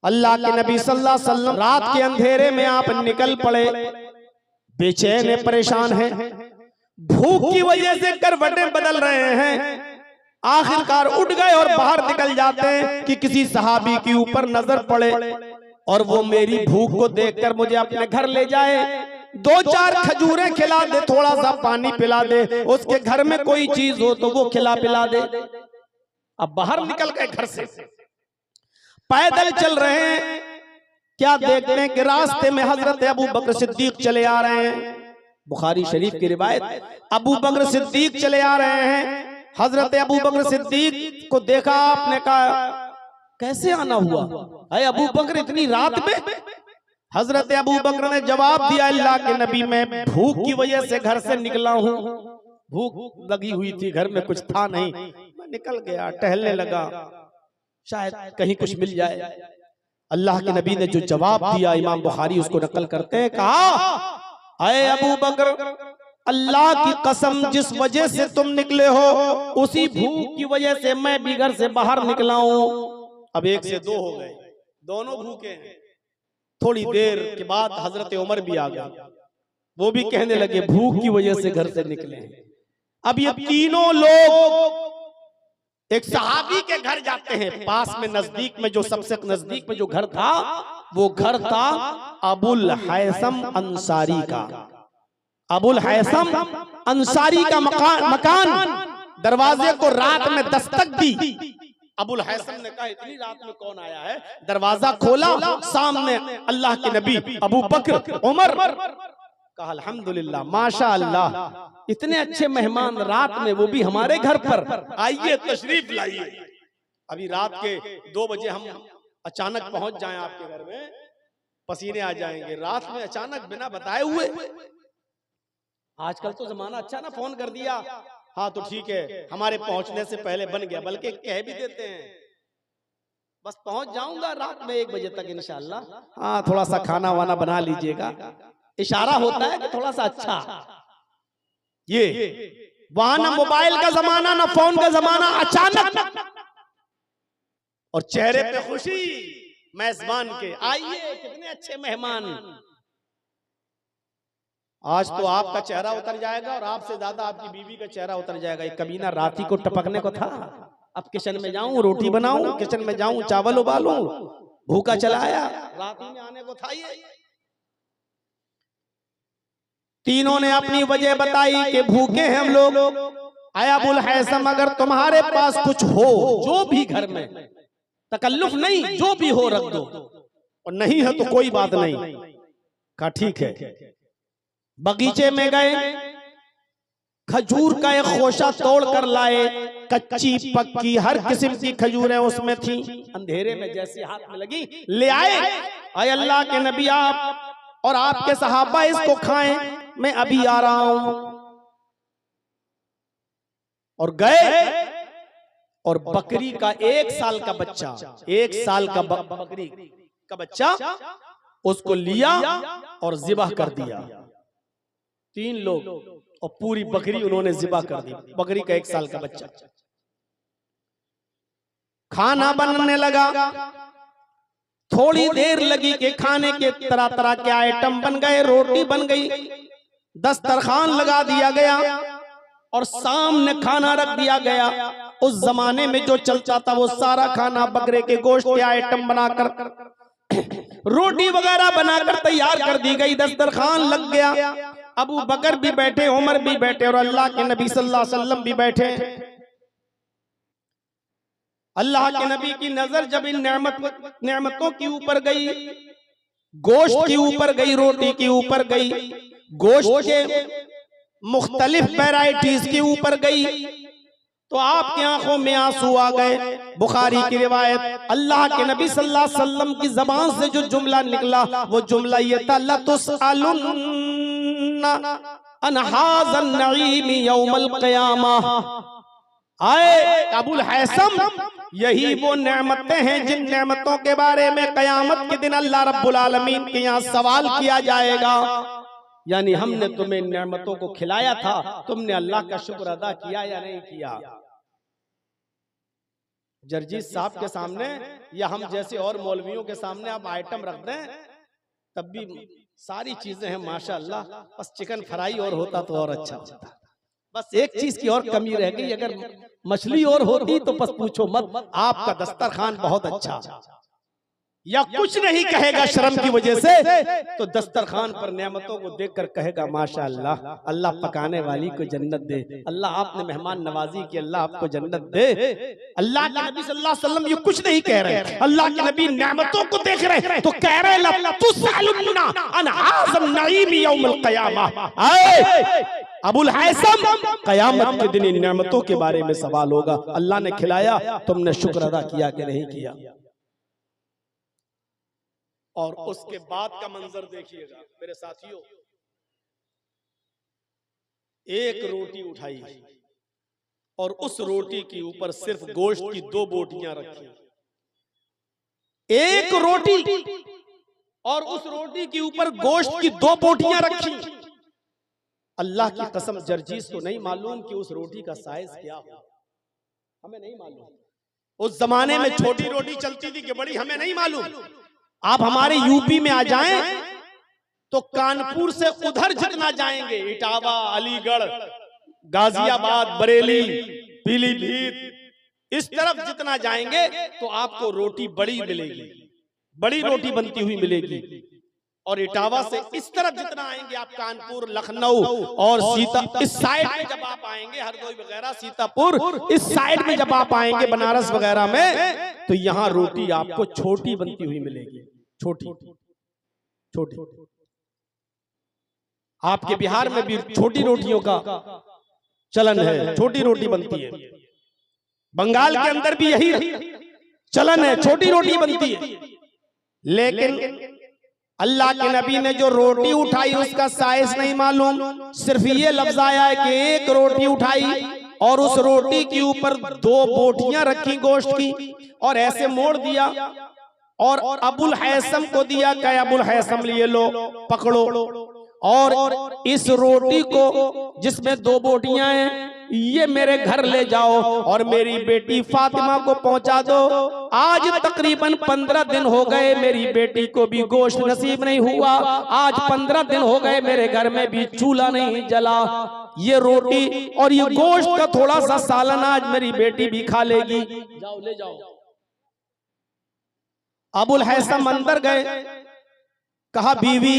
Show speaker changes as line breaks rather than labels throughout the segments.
अल्लाह के नबी सल्लल्लाहु अलैहि वसल्लम रात के अंधेरे में आप निकल पड़े, बेचैन परेशान हैं, भूख की वजह से करवटें बदल रहे हैं। आखिरकार उठ गए और बाहर निकल जाते हैं कि किसी सहाबी के ऊपर नजर पड़े और वो मेरी भूख को देखकर मुझे अपने घर ले जाए, 2-4 खजूरें खिला दे, थोड़ा सा पानी पिला दे, उसके घर में कोई चीज हो तो वो खिला पिला दे। अब बाहर निकल गए घर से, पैदल चल रहे हैं, क्या देखते हैं कि रास्ते में हजरत अबू बकर सिद्दीक चले आ रहे हैं। बुखारी शरीफ की रिवायत, अबू बकर सिद्दीक चले आ रहे हैं। हजरत अबू बकर सिद्दीक को देखा, आपने कहा कैसे आना हुआ है अबू बकर इतनी रात में? हजरत अबू बकर ने जवाब दिया, अल्लाह के नबी, मैं भूख की वजह से घर से निकला हूँ, भूख लगी हुई थी, घर में कुछ था नहीं, मैं निकल गया, टहलने लगा, शायद कहीं कुछ मिल जाए। अल्लाह के नबी ने जो जवाब दिया, इमाम बुखारी उसको नकल करते हैं, कहा, अरे अबू बकर, अल्लाह की कसम, जिस वजह से तुम निकले हो उसी भूख की वजह से मैं भी घर से बाहर निकला हूं। अब 1 से 2 हो गए, दोनों भूखे हैं। थोड़ी देर के बाद हजरत उमर भी आ गए, वो भी कहने लगे भूख की वजह से घर से निकले हैं। अब ये तीनों लोग एक सहाबी के घर जाते हैं, पास में नजदीक में, जो सबसे नजदीक में जो घर था, वो घर था अबुल हैसम अंसारी का। अबुल हैसम अंसारी का मकान, दरवाजे को रात में दस्तक दी। अबुल हैसम ने कहा इतनी रात में कौन आया है? दरवाजा खोला, सामने अल्लाह के नबी, अबू बकर, उमर। कहा अल्हम्दुलिल्लाह, माशा अल्लाह, इतने अच्छे मेहमान रात में, वो भी हमारे घर पर, आइए तशरीफ लाइए। अभी रात के 2 बजे हम अचानक पहुंच जाएं आपके घर में, पसीने आ जाएंगे, रात में अचानक बिना बताए हुए। आजकल तो जमाना अच्छा ना, फोन कर दिया, हाँ तो ठीक है, हमारे पहुंचने से पहले बन गया, बल्कि कह भी देते हैं बस पहुंच जाऊंगा रात में 1 बजे तक इंशाल्लाह, हाँ थोड़ा सा खाना वाना बना लीजिएगा, इशारा होता है कि थोड़ा सा अच्छा। ये वहां ना मोबाइल का जमाना, ना फोन का जमाना, अचानक और चेहरे पे खुशी मेजबान के, आइए कितने अच्छे मेहमान। आज तो आपका चेहरा उतर जाएगा और आपसे ज्यादा आपकी बीवी का चेहरा उतर जाएगा। एक कमीना रात ही को टपकने को था, अब किचन में जाऊं, रोटी बनाऊं, किचन में जाऊं, चावल उबालूं, भूखा चला आया, रात ही में आने को था। ये तीनों ने अपनी वजह बताई कि भूखे हैं हम लोग। आया अबुल हैसम, अगर तुम्हारे पास कुछ हो, जो भी घर में, तकल्लुफ नहीं, जो भी हो रख दो, और नहीं है तो कोई बात नहीं। कहा ठीक है। बगीचे में गए, खजूर का एक खोशा तोड़ कर लाए, कच्ची पक्की हर किस्म की खजूरें उसमें थी। अंधेरे में जैसे हाथ में लगी, ले आए। आए अल्लाह के नबी, आप और आपके सहाबा इसको खाएं, मैं अभी आ रहा हूं। और गए और बकरी का 1 साल का बच्चा, 1 साल का बकरी का बच्चा उसको लिया और जिबा कर दिया। 3 लोग और पूरी बकरी उन्होंने जिबा कर दी, बकरी का 1 साल का बच्चा। खाना बनने लगा, थोड़ी देर लगी कि खाने के तरह तरह के आइटम बन गए, रोटी बन गई, दस्तरखान लगा दिया गया और सामने खाना रख दिया गया। उस जमाने में जो चलता था वो सारा खाना बकरे के गोश्त के आइटम बनाकर, रोटी वगैरह बनाकर तैयार कर दी गई, दस्तरखान लग गया। अबू बकर भी बैठे, उमर भी बैठे और अल्लाह के नबी सल्लल्लाहु अलैहि वसल्लम भी बैठे। अल्लाह के नबी की नजर जब इन नेमतों के ऊपर गई, गोश्त के ऊपर गई, रोटी के ऊपर गई, गोश्त के मुख्तलिफ वैरायटीज के ऊपर गई, तो आपकी आंखों में आंसू आ गए। बुखारी की रिवायत, अल्लाह के नबी सल्लल्लाहु अलैहि वसल्लम की जबान से जो जुमला निकला, वो जुमला ये था, लतुसअलुन्ना अन हाज़न नईम यौमल क़यामा। आए अबुल हैसम, यही वो नेमतें हैं जिन नेमतों के बारे में कयामत के दिन अल्लाह रब्बुल आलमीन के यहाँ सवाल किया जाएगा। यानी हमने तुम्हें नेमतों को खिलाया था, तुमने अल्लाह का शुक्र अदा किया या नहीं किया। जर्जीस साहब के सामने या हम जैसे और मौलवियों के सामने आप आइटम रख दें तब भी सारी चीजें हैं माशाअल्लाह, बस चिकन फ्राई और होता तो और अच्छा होता। बस एक चीज की और कमी रह गई, अगर मछली और होती तो बस पूछो मत। आपका दस्तरखान बहुत अच्छा, या कुछ नहीं कहेगा शर्म की वजह से, तो दस्तरखान पर नेमतों को देखकर कहेगा माशाअल्लाह, अल्लाह पकाने वाली को जन्नत दे, अल्लाह आपने मेहमान नवाजी की, अल्लाह आपको जन्नत दे। अल्लाह के नबी सल्लल्लाहु अलैहि वसल्लम ये कुछ नहीं कह रहे, अल्लाह के नबी नेमतों को देख रहे तो कह रहे अबुल हैसम, कयामत के दिन इन नेमतों के बारे में सवाल होगा। अल्लाह ने खिलाया, तुमने शुक्र अदा किया कि नहीं किया। और उसके बाद का मंजर देखिएगा मेरे साथियों, एक रोटी उठाई और उस रोटी के ऊपर सिर्फ गोश्त की 2 बोटियां रखी। एक रोटी और उस रोटी के ऊपर गोश्त की 2 बोटियां रखी। अल्लाह की कसम जर्जीस को नहीं मालूम कि उस रोटी का साइज क्या हो, हमें नहीं मालूम। उस जमाने में छोटी रोटी चलती थी कि बड़ी, हमें नहीं मालूम। आप हमारे यूपी में आ जाएं तो कानपुर से उधर जितना जाएंगे, इटावा, अलीगढ़, गाजियाबाद, बरेली, पीलीभीत, इस तरफ जितना जाएंगे तो आपको रोटी बड़ी मिलेगी, बड़ी रोटी बनती हुई मिलेगी। और इटावा से इस तरफ जितना आएंगे आप, कानपुर, लखनऊ और सीता, इस साइड में जब आप आएंगे, हरदोई वगैरह, सीतापुर, इस साइड में जब आप आएंगे, बनारस वगैरह में, तो यहाँ रोटी आपको छोटी बनती हुई मिलेगी, छोटी छोटी। आपके बिहार में भी छोटी रोटियों का चलन है, छोटी रोटी बनती है। बंगाल के अंदर भी यही चलन है, छोटी रोटी बनती है। लेकिन अल्लाह के नबी ने जो रोटी उठाई उसका साइज नहीं मालूम, सिर्फ ये लफ्ज आया है कि एक रोटी उठाई और उस रोटी के ऊपर 2 बोटियां रखी गोश्त की, और ऐसे मोड़ दिया और अबुल हैसम को दिया। क्या अबुल हैसम, लिए लो, पकड़ो, और इस रोटी को जिसमें 2 बोटियां हैं ये मेरे घर ले जाओ और मेरी बेटी फातिमा को पहुंचा दो। आज तकरीबन 15 दिन हो गए, मेरी बेटी को भी गोश्त नसीब नहीं हुआ। आज 15 दिन हो गए, मेरे घर में भी चूल्हा नहीं जला। ये रोटी और ये गोश्त का थोड़ा सा सालन आज मेरी बेटी भी खा लेगी, जाओ ले जाओ। अबुल हैसम अंदर गए, कहा बीवी,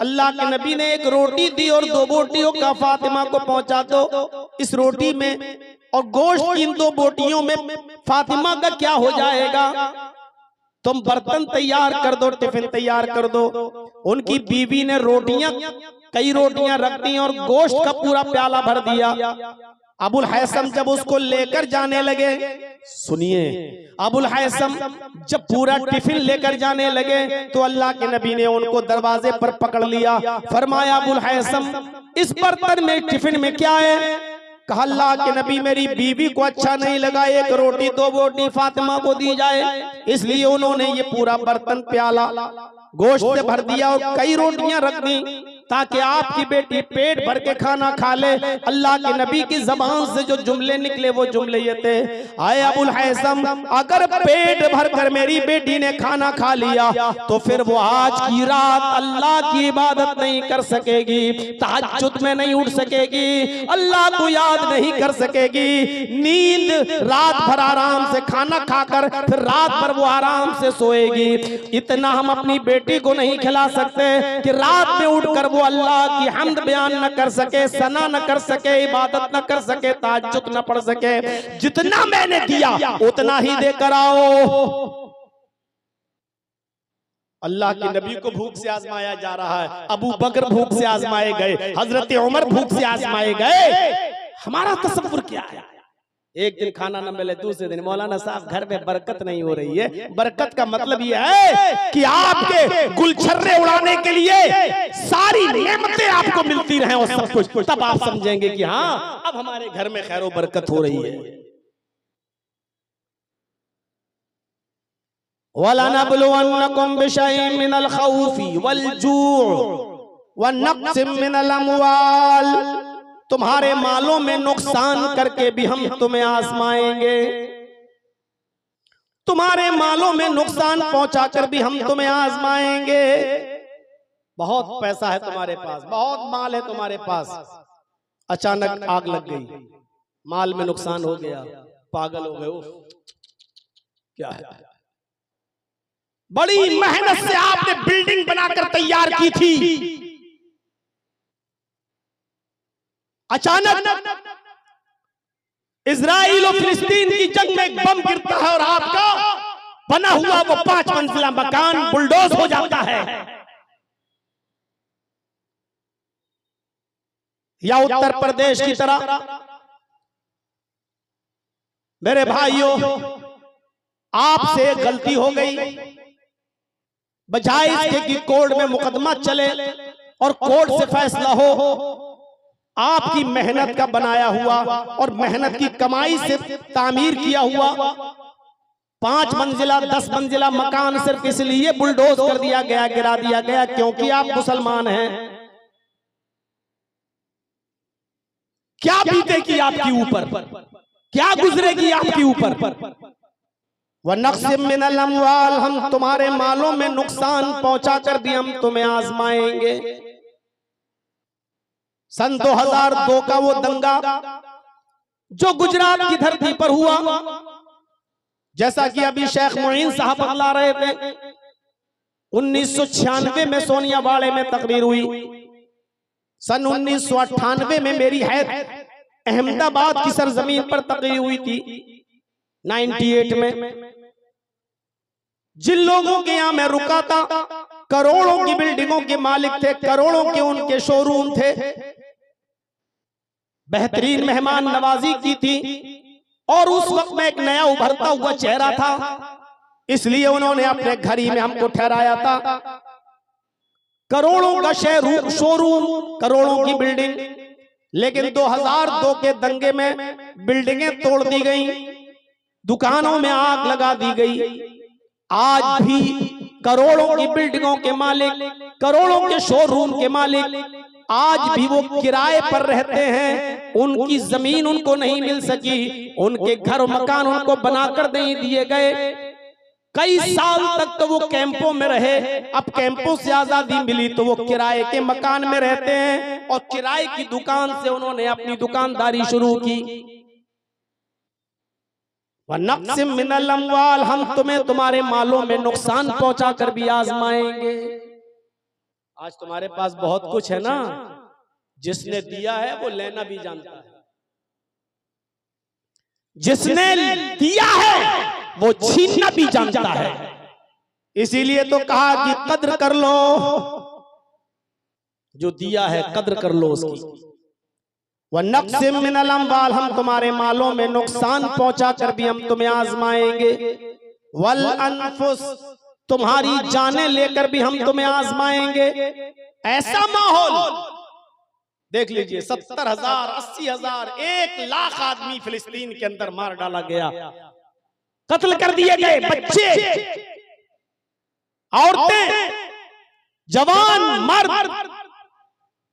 अल्लाह के नबी ने एक रोटी दी और 2 बोटियों का फातिमा को पहुंचा दो। इस रोटी में और गोश्त की इन 2 बोटियों में फातिमा का क्या हो जाएगा? तुम बर्तन तैयार कर दो, टिफिन तैयार कर दो। उनकी बीवी ने रोटियां, कई रोटियां रख दी और गोश्त का पूरा प्याला भर दिया। अबुल हैसम जब उसको लेकर जाने लगे, सुनिए, अबुल हैसम जब पूरा टिफिन लेकर जाने लगे तो अल्लाह के नबी ने उनको दरवाजे पर पकड़ लिया। फरमाया अबुल हैसम, इस बर्तन में टिफिन में क्या है? कहा अल्लाह के नबी, मेरी बीवी को अच्छा नहीं लगा एक रोटी 2 बोटी फातिमा को दी जाए, इसलिए उन्होंने ये पूरा बर्तन प्याला गोश्त से भर दिया और कई रोटियां रख दी ताकि आपकी बेटी पेट भर के खाना खा ले। अल्लाह के नबी की जबान से जो जुमले निकले वो जुमले ये थे, आए अबुल हैसम, अगर पेट भर कर मेरी बेटी ने खाना खा लिया तो फिर वो आज की रात अल्लाह की इबादत नहीं कर सकेगी, तहज्जुद में नहीं उठ सकेगी, अल्लाह को याद नहीं कर सकेगी। नींद रात भर आराम से खाना खाकर फिर रात भर वो आराम से सोएगी। इतना हम अपनी बेटी को नहीं खिला सकते कि रात में उठकर वो अल्लाह की हम्द बयान न कर सके, सना न कर सके, इबादत न कर सके, तहज्जुद न पढ़ सके। जितना मैंने दिया उतना ही देकर आओ। अल्लाह के नबी को भूख से आजमाया जा रहा है, अबू बकर भूख से आजमाए गए, हजरत उमर भूख से आजमाए गए। हमारा तसव्वुर क्या है? एक दिन खाना न मिले, दूसरे दिन मौलाना साहब घर में बरकत नहीं हो रही है। बरकत का मतलब यह है कि आपके गुलछर्रे उड़ाने के लिए सारी नेमतें आपको मिलती रहें और सब कुछ, तब आप समझेंगे कि हाँ अब हमारे घर में खैर व बरकत हो रही है। वलनब्लुवन्नकुम बिशैइन मिनल खौफि वल जूअ व नक्सिम मिनल अमवाल, तुम्हारे मालों में नुकसान करके भी हम तुम्हें आजमाएंगे। तुम्हारे मालों में नुकसान पहुंचाकर भी हम तुम्हें आजमाएंगे। बहुत पैसा है तुम्हारे पास, बहुत माल है तुम्हारे पास, अचानक आग लग गई, माल में नुकसान हो गया, पागल हो गए, क्या है? बड़ी मेहनत से आपने बिल्डिंग बनाकर तैयार की थी, अचानक इजराइल और फिलिस्तीन की जंग में एक बम गिरता है और आपका बना हुआ वो 5 मंजिला मकान बुलडोज हो जाता है। या उत्तर प्रदेश की तरह, मेरे भाइयों, आपसे गलती हो गई, बजाय इसके कि कोर्ट में मुकदमा चले और कोर्ट से फैसला हो, आपकी मेहनत का बनाया हुआ और मेहनत की कमाई से तामीर किया हुआ 5 मंजिला 10 मंजिला मकान सिर्फ इसलिए बुलडोज कर दिया गया, गिरा दिया गया क्योंकि आप मुसलमान हैं। क्या बीतेगी आपके ऊपर, क्या गुजरेगी आपके ऊपर? वह नक़्सिम मिनल अम्वाल, हम तुम्हारे मालों में नुकसान पहुंचा कर भी हम तुम्हें आजमाएंगे। सन 2002 का वो दंगा जो गुजरात की धरती पर हुआ, जैसा कि अभी शेख मुईन साहब बतला रहे थे, 1996 में सोनियावाड़े में तकरीर हुई, सन 1998 में मेरी हैत अहमदाबाद की सरजमीन पर तकरीर हुई थी, 98 में। जिन लोगों के यहां मैं रुका था, करोड़ों की बिल्डिंगों के मालिक थे, करोड़ों के उनके शोरूम थे, बेहतरीन मेहमान नवाजी की थी, और उस वक्त में एक नया उभरता हुआ चेहरा था, इसलिए उन्होंने अपने घर ही में हमको ठहराया था। करोड़ों का शोरूम, करोड़ों की बिल्डिंग, लेकिन 2002 के दंगे में बिल्डिंगें तोड़ दी गई, दुकानों में आग लगा दी गई। आज भी करोड़ों की बिल्डिंगों के मालिक, करोड़ों के शोरूम के मालिक आज भी वो किराए पर रहते हैं, उनकी जमीन उनको नहीं मिल सकी, उनके घर मकान उनको बनाकर नहीं दिए गए। कई साल तक तो वो कैंपों में रहे, अब कैंपों से आजादी मिली तो वो किराए के मकान में रहते हैं, और किराए की दुकान से उन्होंने अपनी दुकानदारी शुरू की। वनक़्सिम मिनल अम्वाल, हम तुम्हें तुम्हारे मालों में नुकसान पहुंचा कर भी आजमाएंगे। आज तुम्हारे पास बहुत कुछ है ना, जिसने दिया है वो लेना भी जानता है, जिसने दिया है वो छीनना भी जानता है। इसीलिए तो कहा कि कद्र कर लो, जो दिया है कद्र कर लो उसकी। वनक़्सिम मिनल अम्वाल, हम तुम्हारे मालों में नुकसान पहुंचा कर भी हम तुम्हें आजमाएंगे। वल अनफुस, तुम्हारी जानें लेकर भी हम तुम्हें आजमाएंगे। ऐसा माहौल देख लीजिए, 70,000, 80,000, 1,00,000 आदमी फिलिस्तीन के अंदर मार डाला गया, कत्ल कर दिए गए, बच्चे, औरतें, जवान, मर्द,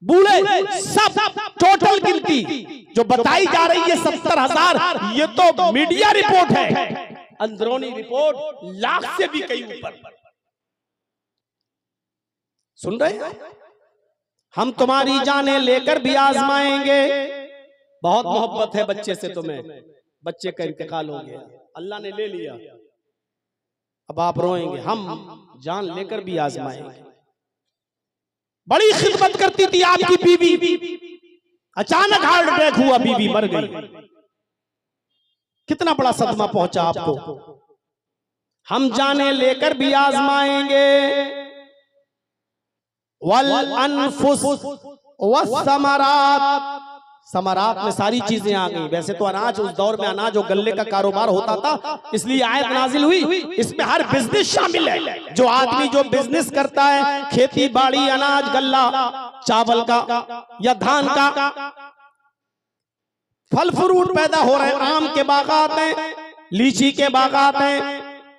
बूढ़े, सब टोटल गिनती जो बताई जा रही है 70,000, ये तो मीडिया रिपोर्ट है, अंदरूनी रिपोर्ट 1,00,000 से भी कई ऊपर। सुन रहे हैं? हम तुम्हारी जानें लेकर भी आजमाएंगे। बहुत मोहब्बत है बच्चे से तुम्हें, बच्चे का इंतकाल हो गया, अल्लाह ने ले लिया, अब आप रोएंगे, हम जान लेकर भी आजमाएंगे। बड़ी खिदमत करती थी आपकी बीवी, अचानक हार्ट अटैक हुआ, बीवी मर गई, कितना बड़ा सदमा पहुंचा आपको। हम जाने लेकर भी आजमाएंगे। वल अनफुस वस्समरात, समरात में सारी चीजें आ गई। वैसे तो अनाज, उस दौर में अनाज और गल्ले का कारोबार होता था, इसलिए आयत नाजिल हुई, इसमें हर बिजनेस शामिल है। जो आदमी जो बिजनेस करता है, खेती बाड़ी, अनाज, गल्ला, चावल का या धान का, फल फ्रूट पैदा हो रहे हैं, आम के बागात हैं, लीची के बागात हैं,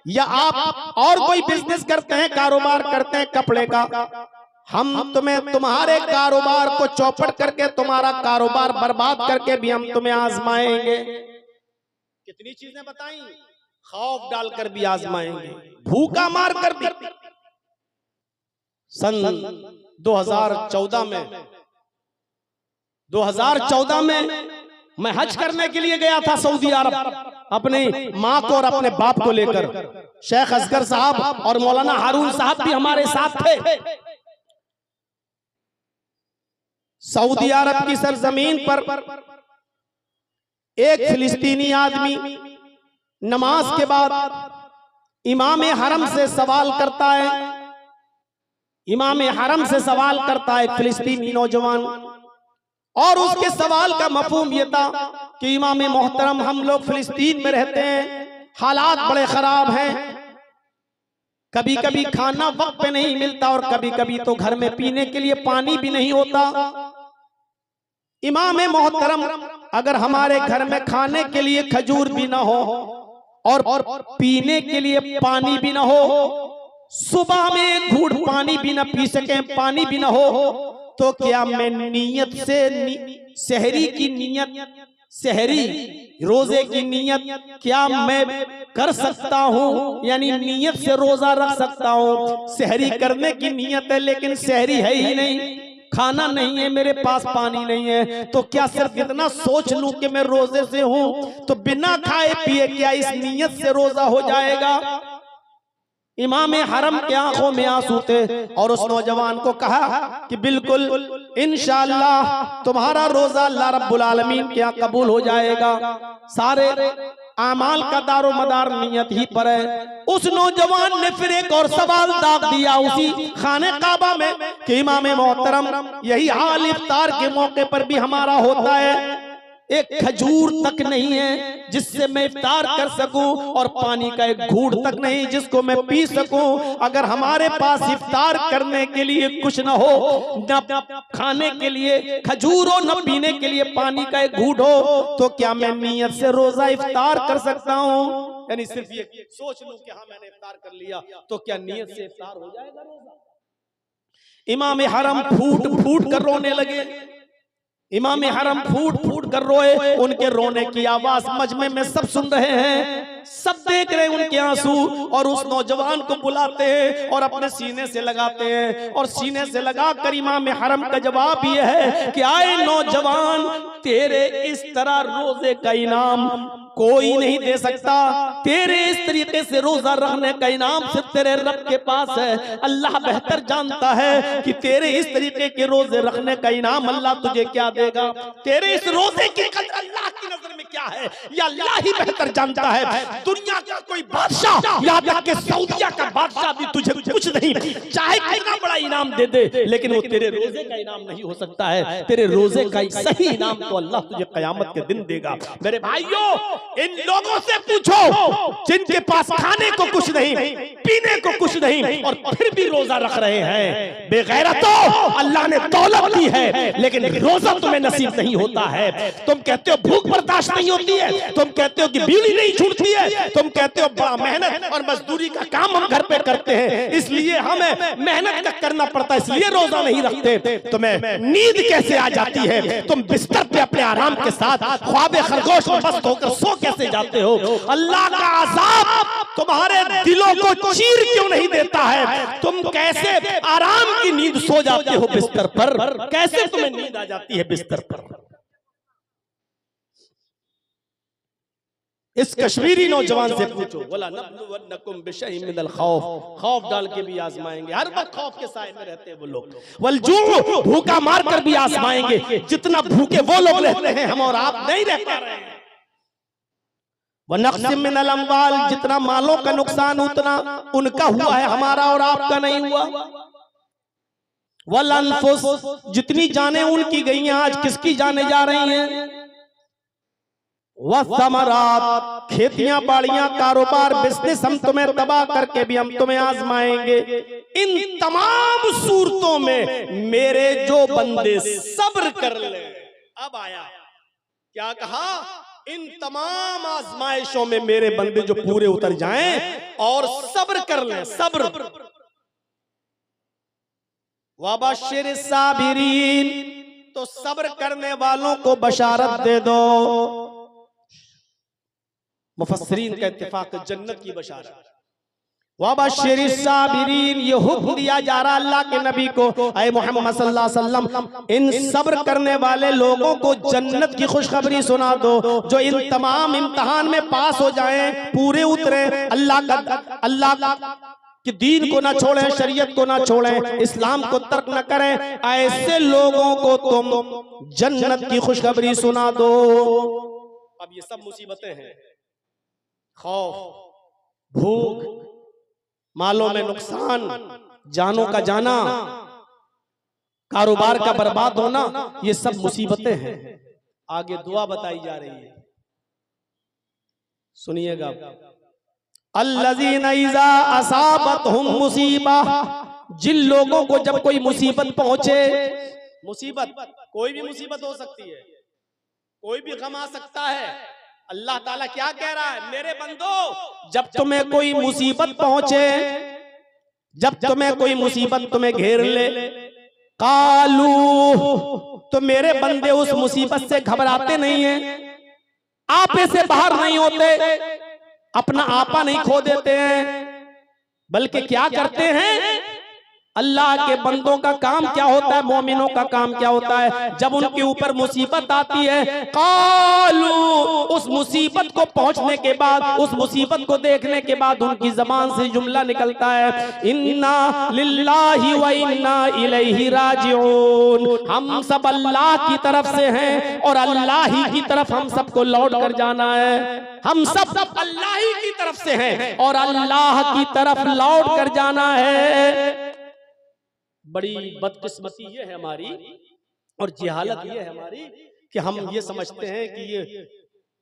या आप और कोई बिजनेस करते हैं, कारोबार करते हैं कपड़े का, हम तुम्हें तुम्हारे कारोबार को चौपट करके, तुम्हारा कारोबार बर्बाद करके भी हम तुम्हें आजमाएंगे। कितनी चीजें बताई, खौफ डालकर भी आजमाएंगे, भूखा मारकर भी। सन 2014 में मैं हज करने के लिए गया था सऊदी अरब, अपनी माँ को और अपने बाप को लेकर। शेख असगर साहब और मौलाना हारून साहब भी हमारे साथ थे। सऊदी अरब की सरजमीन पर एक फिलिस्तीनी आदमी नमाज के बाद इमाम हरम से सवाल करता है। इमाम हरम से सवाल करता है फिलिस्तीनी नौजवान, और उसके सवाल का मफहूम यह था कि इमाम मोहतरम, हम लोग फिलिस्तीन में रहते हैं, हालात बड़े खराब हैं, कभी कभी खाना वक्त पे नहीं मिलता और कभी कभी तो घर में पीने के लिए पानी भी नहीं होता। इमाम मोहतरम, अगर हमारे घर में खाने के लिए खजूर भी ना हो और पीने के लिए पानी भी ना हो, सुबह में एक घूंट पानी भी ना पी सके, पानी भी ना हो, तो क्या मैं नियत से सहरी की नियत, सहरी रोजे की नियत क्या मैं कर सकता हूँ? यानी नियत से रोजा रख सकता हूँ। सहरी करने की नियत है लेकिन सहरी है ही नहीं, खाना नहीं है, मेरे पास पानी नहीं है, तो क्या सिर्फ इतना सोच लूं कि मैं रोजे से हूं तो बिना खाए पिए क्या इस नियत से रोजा हो जाएगा? इमाम हरम के आंखों में आंसू थे और उस नौजवान को कहा कि बिल्कुल इंशाअल्लाह तुम्हारा रोजा अल्लाह रब्बुल आलमीन के यहाँ कबूल हो जाएगा। सारे आमाल का दारो मदार नियत ही पर है। उस नौजवान ने फिर एक और सवाल दाग दिया उसी खाने काबा में कि इमाम मोहतरम, यही हाल इफ्तार के मौके पर भी हमारा होता है, एक खजूर तक नहीं है जिससे मैं इफ्तार कर सकूं और पानी का एक घूंट तक नहीं जिसको मैं पी सकूं। अगर हमारे पास इफ्तार करने के लिए कुछ न हो, न खाने के लिए खजूर हो, न पीने के लिए पानी का एक घूंट हो, तो क्या मैं नियत से रोजा इफ्तार कर सकता हूं? यानी सिर्फ ये सोच लूं कि हाँ मैंने इफ्तार कर लिया तो क्या नियत से इफ्तार हो जाएगा रोजा? इमाम हरम फूट फूट कर रोने लगे। इमाम हरम फूट फूट कर रोए। उनके रोने की आवाज मजमे में सब सुन रहे हैं, सब देख रहे हैं उनके आंसू, और उस नौजवान को बुलाते हैं और अपने सीने से लगाते हैं, और सीने से लगाकर इमाम हरम का जवाब यह है कि आए नौजवान, तेरे इस तरह रोजे का इनाम कोई नहीं दे सकता, तेरे इस तरीके से रोजा रखने का इनाम सिर्फ तेरे रब के पास है। अल्लाह बेहतर जानता है कि तेरे इस तरीके के रोजे रखने का इनाम अल्लाह तुझे क्या देगा, तेरे इस रोजे की कदर अल्लाह की नजर में क्या है, या अल्लाह ही बेहतर जानता है। दुनिया का कोई बादशाह, यहाँ तक के सऊदिया का बादशाह भी तुझे कुछ नहीं, चाहे कितना बड़ा इनाम दे दे, लेकिन वो तेरे रोजे का इनाम नहीं हो सकता है। तेरे रोजे का सही इनाम तो अल्लाह तुझे कयामत के दिन देगा। मेरे भाइयों, इन लोगों से पूछो जिनके पास खाने को कुछ नहीं, पीने को कुछ नहीं, और फिर भी रोजा रख रहे हैं। बेगैरतो, अल्लाह ने दौलत दी है लेकिन रोजा तुम्हें नसीब नहीं होता है। तुम कहते हो भूख बर्दाश्त नहीं होती है, तुम कहते हो कि बीड़ी नहीं छूटती है, तुम कहते हो बड़ा मेहनत और मजदूरी का काम हम घर पे करते हैं, इसलिए हमें मेहनत का करना पड़ता है, इसलिए रोजा नहीं रखते। तुम्हें नींद कैसे आ जाती है? तुम बिस्तर पे अपने आराम के साथ ख्वाबे खरगोश में मस्त होकर सो कैसे जाते हो? अल्लाह का अज़ाब तुम्हारे दिलों को चीर क्यों नहीं देता है? तुम कैसे आराम की नींद सो जाते हो बिस्तर पर? कैसे तुम्हें नींद आ जाती है बिस्तर पर? इस कश्मीरी नौजवान से पूछो, वला नब्लुवन्नकुम बिशैइन मिनल खौफ, खौफ डाल के भी आजमाएंगे। हर वक्त खौफ के साए में रहते हैं वो लोग। वलजू, भूखा मार कर भी आजमाएंगे। जितना भूखे वो लोग रहते हैं, हम और आप नहीं रह पा रहे हैं। वनक़्सिम मिनल अम्वाल, जितना मालों का नुकसान उतना उनका हुआ है, हमारा और आपका नहीं हुआ। वल अनफुस, जितनी जानें उनकी गई हैं, आज किसकी जानें जा रही हैं? वसमरात, खेतियां बाड़ियां कारोबार बिजनेस हम तुम्हें तबाह करके भी हम तुम्हें आजमाएंगे। इन तमाम सूरतों में मेरे जो बंदे सब्र कर ले। अब आया क्या कहा? इन तमाम आजमाइशों में मेरे बंदे जो पूरे उतर जाएं और सब्र कर लें। सब्र, वबशिर साबिरीन, तो सब्र करने वालों को बशारत दे दो। मुफस्सिरीन का इत्तिफाक, जन्नत की बशारत। वबश्शिरिस साबिरीन, ये हुक्म दिया जा रहा अल्लाह के नबी को, ऐ मोहम्मद सल्लल्लाहु अलैहि वसल्लम, इन सब्र करने वाले लोगों को जन्नत की खुशखबरी सुना दो, जो इन तमाम इम्तिहान में पास हो जाएं, पूरे उतरे, अल्लाह कि दीन को ना छोड़ें, शरीयत को ना छोड़ें, इस्लाम को तर्क न करें, ऐसे लोगों को तुम जन्नत की खुशखबरी सुना दो। अब ये सब मुसीबतें हैं, खौफ, भूख, मालों में नुकसान, जानों का जाना, कारोबार का बर्बाद होना, ये सब मुसीबतें हैं। आगे दुआ बताई जा रही है, सुनिएगा। अल्लज़ीना इज़ा असाबतहुम मुसीबा, जिन लोगों को जब कोई मुसीबत पहुंचे, मुसीबत कोई भी मुसीबत हो सकती है, कोई भी गम आ सकता है। अल्लाह ताला क्या कह रहा है, मेरे बंदो जब तुम्हें कोई मुसीबत पहुंचे, जब तुम्हें कोई मुसीबत तुम्हें घेर ले, कालू, तो मेरे बंदे उस मुसीबत से घबराते नहीं हैं, आपे से बाहर नहीं होते, अपना आपा नहीं खो देते हैं, बल्कि क्या करते हैं, अल्लाह के बंदों का काम क्या होता है, मोमिनों का काम क्या होता है, जब उनके ऊपर मुसीबत आती है, कालू, उस मुसीबत को पहुंचने के बाद, उस मुसीबत को देखने के बाद उनकी जबान से जुमला निकलता है, इन्ना लिल्लाहि व इन्ना इलैहि राजिऊन, हम सब अल्लाह की तरफ से हैं और अल्लाह ही की तरफ हम सबको लौट कर जाना है। हम सब अल्लाह ही की तरफ से हैं और अल्लाह की तरफ लौट कर जाना है। बड़ी बदकिस्मती ये है हमारी और जहालत ये है हमारी कि हम ये समझते हैं कि ये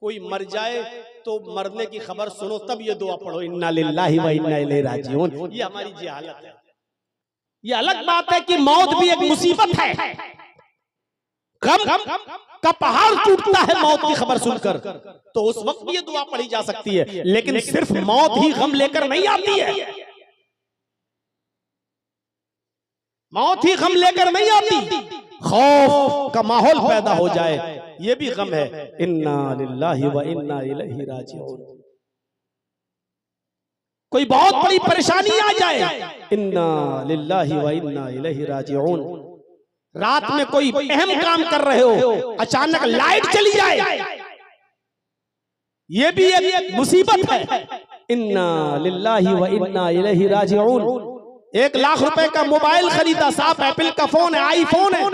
कोई मर जाए तो मरने की खबर सुनो तब ये दुआ पढ़ो, इन्ना लिल्लाहि व इन्ना इलैहि राजिऊन। ये हमारी जहालत है। ये अलग बात है कि मौत भी एक मुसीबत है, गम का पहाड़ टूटता है मौत की खबर सुनकर, तो उस वक्त भी ये दुआ पढ़ी जा सकती है, लेकिन सिर्फ मौत ही गम लेकर नहीं आती है, मौत ही गम लेकर नहीं आती, खौफ का माहौल पैदा हो जाए ये भी गम है। इन्ना लिल्लाहि व इन्ना इलैहि राजिऊन। कोई बहुत बड़ी परेशानी आ जाए, इन्ना लिल्लाहि व इन्ना इलैहि राजिऊन। रात में कोई अहम काम कर रहे हो, अचानक लाइट चली जाए, ये भी एक मुसीबत है। इन्ना लिल्लाहि व इन्ना इलैहि राजिऊन। 1 लाख रुपए का मोबाइल खरीदा, साफ एप्पल का फोन है, आईफोन है,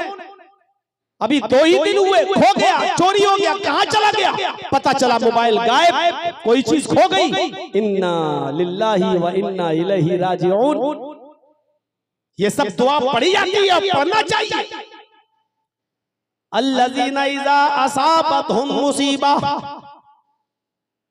अभी 2 ही दिन हुए, खो गया, चोरी हो गया, कहां चला गया, पता चला मोबाइल गायब, कोई चीज खो गई। इन्ना लिल्लाहि व इन्ना इलैहि राजिऊन। ये सब दुआ पढ़ी जाती है, पढ़ना चाहिए। अल्लज़ीना इज़ा असाबतहुम मुसीबा,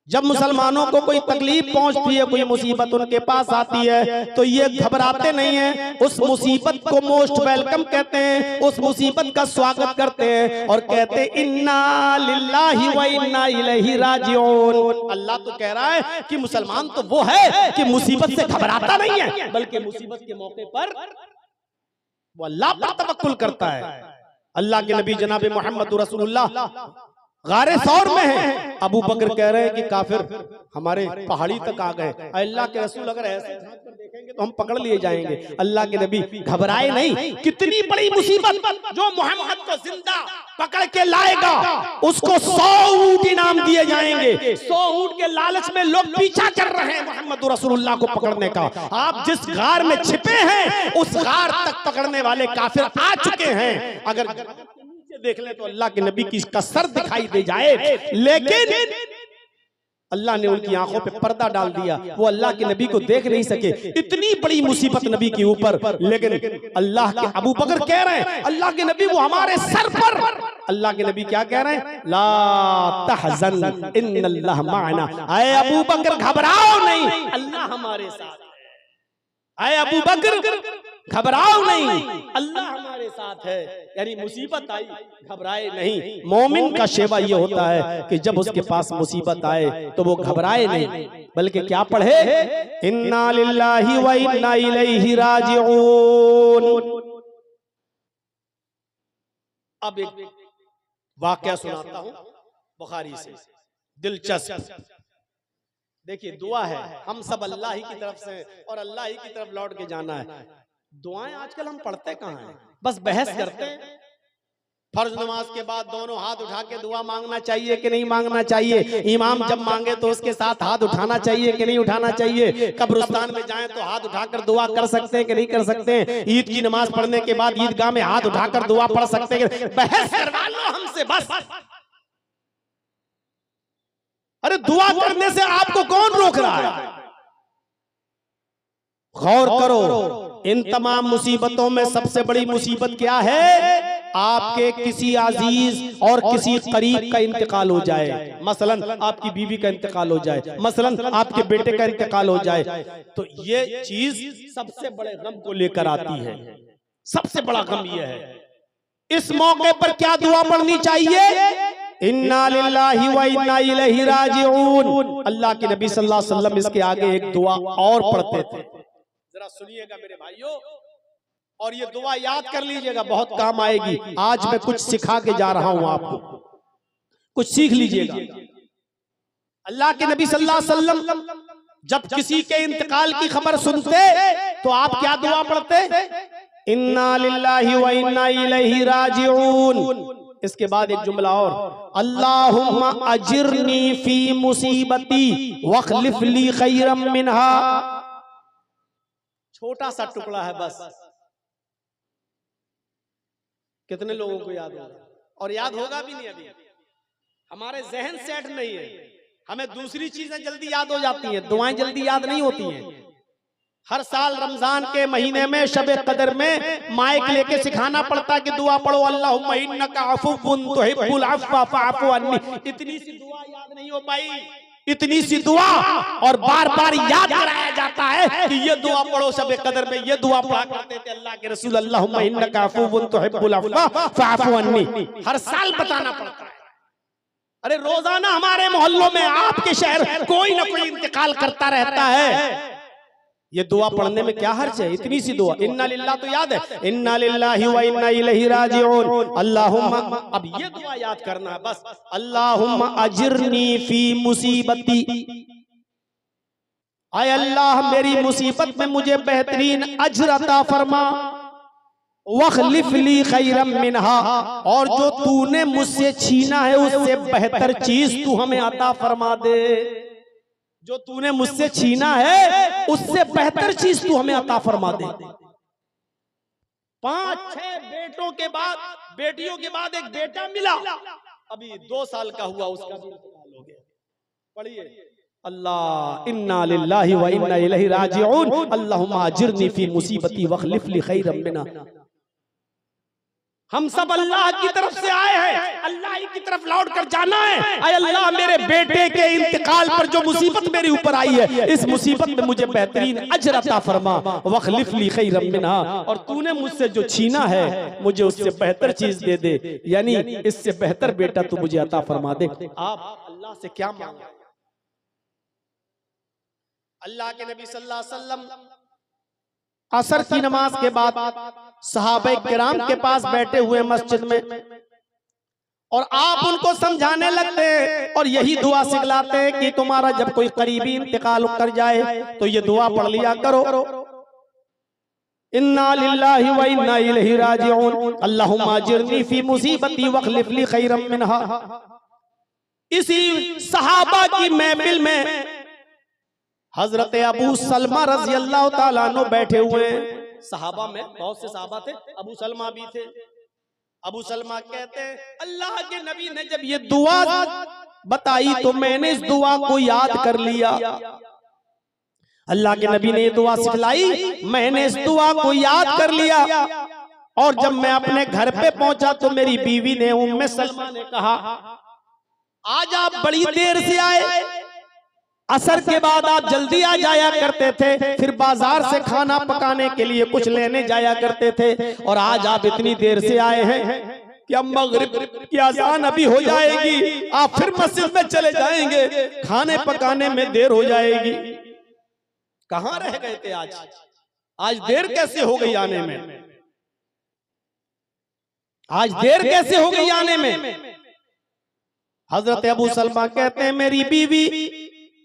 जब मुसलमानों को कोई तकलीफ पहुंचती है, कोई मुसीबत उनके पास आती है, तो ये घबराते नहीं हैं, उस मुसीबत को मोस्ट वेलकम कहते हैं, उस मुसीबत का स्वागत करते हैं और कहते हैं इन्ना लिल्लाहि व इन्ना इलैहि राजिऊन। अल्लाह तो कह रहा है कि मुसलमान तो वो है कि मुसीबत से घबराता नहीं है, बल्कि मुसीबत के मौके पर वो अल्लाह पर तवक्कुल करता है। अल्लाह के नबी जनाब मोहम्मद रसूलुल्लाह गारे सौर में है, अबू बकर कह रहे हैं कि काफिर हमारे पहाड़ी तक आ गए, अल्लाह के रसूल अगर ऐसे देखेंगे तो हम पकड़ लिए जाएंगे। अल्लाह के नबी घबराए नहीं, कितनी बड़ी मुसीबत, जो मोहम्मद को जिंदा पकड़ के लाएगा उसको 100 ऊंट इनाम दिए जाएंगे। 100 ऊंट के लालच में लोग पीछा कर रहे हैं मोहम्मद रसूलुल्लाह को पकड़ने का। आप जिस गार में छिपे हैं उस गार तक पकड़ने वाले काफिर आ चुके हैं। अगर देख ले तो अल्लाह के नबी की इसका सर दिखाई दे जाए, लेकिन अल्लाह ने उनकी आंखों पे पर्दा डाल दिया, वो अल्लाह के नबी को देख नहीं सके। इतनी बड़ी मुसीबत नबी के ऊपर, लेकिन अल्लाह के अबू बकर कह रहे हैं अल्लाह के नबी वो हमारे सर पर। अल्लाह के नबी क्या कह रहे हैं, ला तहज़न इन्नल्लाह माअना, ऐ अबू बकर घबराओ नहीं, अल्लाह हमारे साथ है। ऐ अबू बकर घबराओ नहीं, अल्लाह हमारे साथ है। यानी मुसीबत आई घबराए नहीं। मोमिन का शेवा ये होता है कि जब उसके पास मुसीबत आए तो वो घबराए नहीं, बल्कि क्या पढ़े, इन्ना लिल्लाहि व इन्ना इलैहि राजिऊन। अब एक वाकया सुनाता हूं बुखारी से, दिलचस्प। देखिए दुआ है, हम सब अल्लाह ही की तरफ से और अल्लाह ही की तरफ लौट के जाना है। दुआएं आजकल हम पढ़ते कहाँ हैं, बस बहस करते हैं। फर्ज नमाज के बाद दोनों हाथ उठा के दुआ मांगना चाहिए कि नहीं मांगना चाहिए, इमाम जब मांगे तो उसके साथ हाथ उठाना चाहिए कि नहीं उठाना चाहिए, कब्रिस्तान में जाएं तो हाथ उठाकर दुआ कर सकते हैं कि नहीं कर सकते हैं, ईद की नमाज पढ़ने के बाद ईदगाह में हाथ उठाकर दुआ पढ़ सकते हैं। बहस करवा लो हमसे बस। अरे दुआ करने से आपको कौन रोक रहा है? गौर करो, इन तमाम मुसीबतों में सबसे बड़ी मुसीबत क्या है? आपके किसी अजीज और किसी करीब का इंतकाल हो जाए, मसलन आपकी बीवी का इंतकाल हो जाए, मसलन आपके बेटे का इंतकाल हो जाए, तो ये चीज सबसे बड़े गम को लेकर आती है। सबसे बड़ा गम यह है। इस मौके पर क्या दुआ पढ़नी चाहिए? इन्ना लिल्लाहि व इन्ना इलैहि राजिऊन। अल्लाह के नबी सल्लल्लाहु अलैहि वसल्लम इसके आगे एक दुआ और पढ़ते थे, जरा सुनिएगा मेरे भाइयों, और ये दुआ याद कर लीजिएगा, बहुत काम आएगी। आज मैं कुछ सिखा के जा रहा हूं आपको, कुछ सीख लीजिएगा। अल्लाह के नबी सल्लल्लाहु अलैहि वसल्लम जब किसी के इंतकाल की खबर सुनते तो आप क्या दुआ पढ़ते? इन्ना लिल्लाहि व इन्ना इलैहि राजिऊन। इसके बाद एक जुमला और, अल्लाहुम्मा अजिरनी फी मुसीबती वखलिफ ली खैरम मिनहा। छोटा सा टुकड़ा है बस, कितने लोगों को याद होगा? और याद होगा भी नहीं। अभी हमारे जहन सेट नहीं है, हमें दूसरी चीजें जल्दी याद हो जाती हैं, दुआएं जल्दी याद नहीं होती हैं। हर साल रमजान के महीने में शबे कदर में माइक लेके सिखाना पड़ता कि दुआ पढ़ो, अल्लाहुम्मा इन्नका अफ़ुव्वुन तुहिब्बुल अफ़्व फ़अफ़ु अन्नी। इतनी सी दुआ याद नहीं हो पाई, इतनी सी दुआ, और बार बार याद कराया जाता है कि ये दुआ पढ़ो शबे कदर में। ये दुआ पढ़ा करते थे अल्लाह के रसूल, अल्लाहुम्मा इन्नका अफ़ुव्वुन तुहिब्बुल अफ़्व फ़अफ़ु अन्नी। हर साल बताना पड़ता है। अरे रोजाना हमारे मोहल्लों में, आपके शहर, कोई ना कोई इंतकाल करता रहता है। ये दुआ पढ़ने में क्या हर्ज है? इतनी सी दुआ, इन्ना लिल्लाह तो याद है, इन्ना लिल्लाहि व इन्ना इलैहि राजिऊन। अल्लाहुम्मा, अब ये दुआ याद करना है बस, अल्लाहुम्मा अजिरनी फी मुसीबती। आय अल्लाह मेरी मुसीबत में मुझे बेहतरीन अज्र अता फरमा, वखलिफ ली खैरम मिनहा, और जो तूने मुझसे छीना है उससे बेहतर चीज तू हमें अता फरमा दे। जो तूने मुझसे छीना है उससे बेहतर चीज तू हमें अता फरमा दे। 5-6 बेटों के बाद, बेटियों के बाद एक बेटा मिला, अभी 2 साल का हुआ, उसका भी इंतकाल हो गया। पढ़िए, अल्लाह इन्ना लिल्लाहि व इन्ना इलैहि राजिऊन। अल्लाहुम्मा अजिरनी फी मुसीबती वखलिफ ली खैरम मिनहा। हम सब अल्लाह की तरफ से आए हैं, अल्लाह ही की तरफ लौट कर जाना है। आय अल्लाह मेरे बेटे के इंतकाल पर जो मुसीबत मेरे ऊपर आई है, इस मुसीबत में मुझे बेहतरीन अज्र अता फरमा, वखलिफ ली खैरम मिनहा, और तूने मुझसे जो छीना है मुझे उससे बेहतर चीज दे दे, यानी इससे बेहतर बेटा तू मुझे अता फरमा दे। आप अल्लाह से क्या मांगे? अल्लाह के नबी सल्लल्लाहु अलैहि वसल्लम असर की नमाज के बाद सहाबा किराम के पास बैठे हुए मस्जिद में, और आप उनको समझाने लगते हैं और यही दुआ सिखलाते हैं कि तुम्हारा जब कोई करीबी इंतकाल कर जाए तो ये दुआ पढ़ लिया करो, इन्ना लिल्लाहि व इन्ना इलैहि राजिऊन। अल्लाहुम्मा अजिरनी फी मुसीबती वखलिफ ली खैरम मिनहा। इसी सहाबा की महफिल में हजरत अबू सलमा रजी अल्लाह ताला अन्हु बैठे हुए हैं। सहाबा में बहुत से सहाबा थे, अबू सलमा भी थे। अबू सलमा कहते हैं, अल्लाह के नबी ने जब ये दुआ बताई तो मैंने इस दुआ को याद कर लिया। अल्लाह के नबी ने ये दुआ सिखलाई, मैंने इस दुआ को याद कर लिया, और जब मैं अपने घर पे पहुंचा तो मेरी बीवी ने, उम्मे सलमा ने कहा, आज आप बड़ी देर से आए, असर के बाद आप जल्दी आ जाया करते थे, फिर बाजार से खाना पकाने के लिए कुछ लेने जाया करते थे, और आज आप इतनी देर से आए हैं कि अब मगरिब की अज़ान अभी हो जाएगी, आप फिर मस्जिद में चले जाएंगे, खाने पकाने में देर हो जाएगी। कहां रह गए थे आज? आज देर कैसे हो गई आने में? आज देर कैसे हो गई आने में? हजरत अबू सलमा कहते हैं, मेरी बीवी